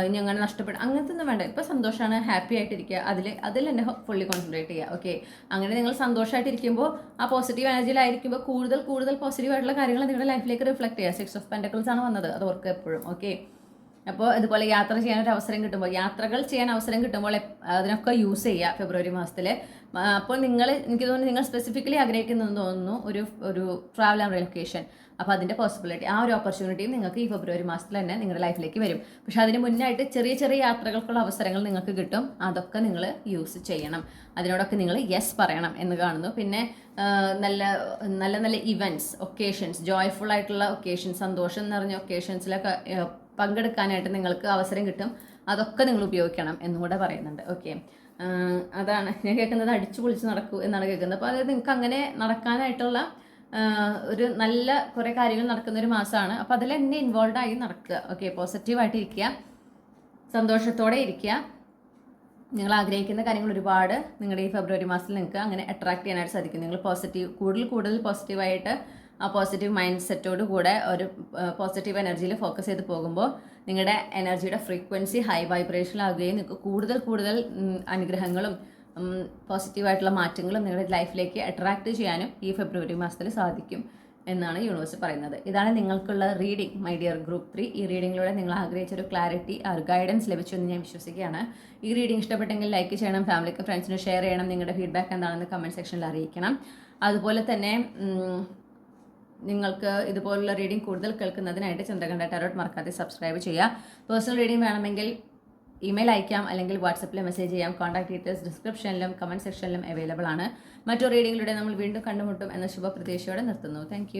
ഇനി അങ്ങനെ നഷ്ടപ്പെടും, അങ്ങനത്തെ ഒന്നും വേണ്ട. ഇപ്പോൾ സന്തോഷമാണ്, ഹാപ്പി ആയിട്ടിരിക്കുക, അതിൽ തന്നെ ഫുള്ളി കോൺസെൻട്രേറ്റ് ചെയ്യുക. ഓക്കെ, അങ്ങനെ നിങ്ങൾ സന്തോഷമായിട്ടിരിക്കുമ്പോൾ ആ പോസിറ്റീവ് എനർജിയിലായിരിക്കുമ്പോൾ കൂടുതൽ പോസിറ്റീവായിട്ടുള്ള കാര്യങ്ങൾ നിങ്ങളുടെ ലൈഫിലേക്ക് റിഫ്ലക്ട് ചെയ്യുക. 6 of Pentacles ആണ് വന്നത്, അത് ഓർക്കുക എപ്പോഴും. ഓക്കെ, അപ്പോൾ ഇതുപോലെ യാത്രകൾ ചെയ്യാൻ അവസരം കിട്ടുമ്പോൾ അതിനൊക്കെ യൂസ് ചെയ്യുക ഫെബ്രുവരി മാസത്തിൽ. അപ്പോൾ എനിക്ക് തോന്നുന്നു നിങ്ങൾ സ്പെസിഫിക്കലി ആഗ്രഹിക്കുന്നതെന്ന് തോന്നുന്നു ഒരു ട്രാവൽ ആൻഡ് റിലൊക്കേഷൻ. അപ്പോൾ അതിൻ്റെ പോസിബിലിറ്റി, ആ ഒരു ഓപ്പർച്യൂണിറ്റിയും നിങ്ങൾക്ക് ഈ ഫെബ്രുവരി മാസത്തിൽ തന്നെ നിങ്ങളുടെ ലൈഫിലേക്ക് വരും. പക്ഷെ അതിന് മുന്നായിട്ട് ചെറിയ ചെറിയ യാത്രകൾക്കുള്ള അവസരങ്ങൾ നിങ്ങൾക്ക് കിട്ടും. അതൊക്കെ നിങ്ങൾ യൂസ് ചെയ്യണം, അതിനോടൊക്കെ നിങ്ങൾ യെസ് പറയണം എന്ന് കാണുന്നു. പിന്നെ നല്ല ഇവൻറ്റ്സ്, ഒക്കേഷൻസ്, ജോയ്ഫുൾ ആയിട്ടുള്ള ഒക്കേഷൻസ്, സന്തോഷം നിറഞ്ഞ ഒക്കേഷൻസിലൊക്കെ പങ്കെടുക്കാനായിട്ട് നിങ്ങൾക്ക് അവസരം കിട്ടും. അതൊക്കെ നിങ്ങൾ ഉപയോഗിക്കണം എന്നുകൂടെ പറയുന്നുണ്ട്. ഓക്കെ, അതാണ് ഞാൻ കേൾക്കുന്നത്. അടിച്ചു പൊളിച്ച് നടക്കൂ എന്നാണ് കേൾക്കുന്നത്. അപ്പോൾ അതായത് നിങ്ങൾക്ക് അങ്ങനെ നടക്കാനായിട്ടുള്ള ഒരു നല്ല കുറേ കാര്യങ്ങൾ നടക്കുന്ന ഒരു മാസമാണ്. അപ്പോൾ അതിൽ എന്നെ ഇൻവോൾവ് ആയി നടക്കുക. ഓക്കെ, പോസിറ്റീവായിട്ട് ഇരിക്കുക, സന്തോഷത്തോടെ ഇരിക്കുക. നിങ്ങൾ ആഗ്രഹിക്കുന്ന കാര്യങ്ങൾ ഒരുപാട് നിങ്ങളുടെ ഈ ഫെബ്രുവരി മാസത്തിൽ നിങ്ങൾക്ക് അങ്ങനെ അട്രാക്ട് ചെയ്യാനായിട്ട് സാധിക്കും. നിങ്ങൾ കൂടുതൽ പോസിറ്റീവായിട്ട് ആ പോസിറ്റീവ് മൈൻഡ് സെറ്റോട് കൂടെ ഒരു പോസിറ്റീവ് എനർജിയിൽ ഫോക്കസ് ചെയ്ത് പോകുമ്പോൾ നിങ്ങളുടെ എനർജിയുടെ ഫ്രീക്വൻസി ഹൈ വൈബ്രേഷനിലാകുകയും നിങ്ങൾക്ക് കൂടുതൽ അനുഗ്രഹങ്ങളും പോസിറ്റീവായിട്ടുള്ള മാറ്റങ്ങളും നിങ്ങളുടെ ലൈഫിലേക്ക് അട്രാക്ട് ചെയ്യാനും ഈ ഫെബ്രുവരി മാസത്തിൽ സാധിക്കും എന്നാണ് യൂണിവേഴ്സ് പറയുന്നത്. ഇതാണ് നിങ്ങൾക്കുള്ള റീഡിംഗ്, മൈ ഡിയർ ഗ്രൂപ്പ് 3. ഈ റീഡിങ്ങിലൂടെ നിങ്ങൾ ആഗ്രഹിച്ചൊരു ക്ലാരിറ്റി, ഒരു ഗൈഡൻസ് ലഭിച്ചു എന്ന് ഞാൻ വിശ്വസിക്കുകയാണ്. ഈ റീഡിംഗ് ഇഷ്ടപ്പെട്ടെങ്കിൽ ലൈക്ക് ചെയ്യണം, ഫാമിലിക്ക് ഫ്രണ്ട്സിന് ഷെയർ ചെയ്യണം, നിങ്ങളുടെ ഫീഡ്ബാക്ക് എന്താണെന്ന് കമൻറ്റ് സെക്ഷനിൽ അറിയിക്കണം. അതുപോലെ തന്നെ നിങ്ങൾക്ക് ഇതുപോലുള്ള റീഡിംഗ് കൂടുതൽ കേൾക്കുന്നതിനായിട്ട് ചന്ദ്രകണ്ഠ ടാരോട്ട് മറക്കാതെ സബ്സ്ക്രൈബ് ചെയ്യുക. പേഴ്സണൽ റീഡിംഗ് വേണമെങ്കിൽ ഇമെയിൽ അയക്കാം, അല്ലെങ്കിൽ വാട്സപ്പിൽ മെസ്സേജ് ചെയ്യാം. കോൺടാക്ട് ഡീറ്റെയിൽസ് ഡിസ്ക്രിപ്ഷനിലും കമൻറ്റ് സെക്ഷനിലും അവൈലബിൾ ആണ്. മറ്റൊരു റീഡിങ്ങിലൂടെ നമ്മൾ വീണ്ടും കണ്ടുമുട്ടും എന്ന ശുഭപ്രതീക്ഷയോടെ നിർത്തുന്നു. താങ്ക്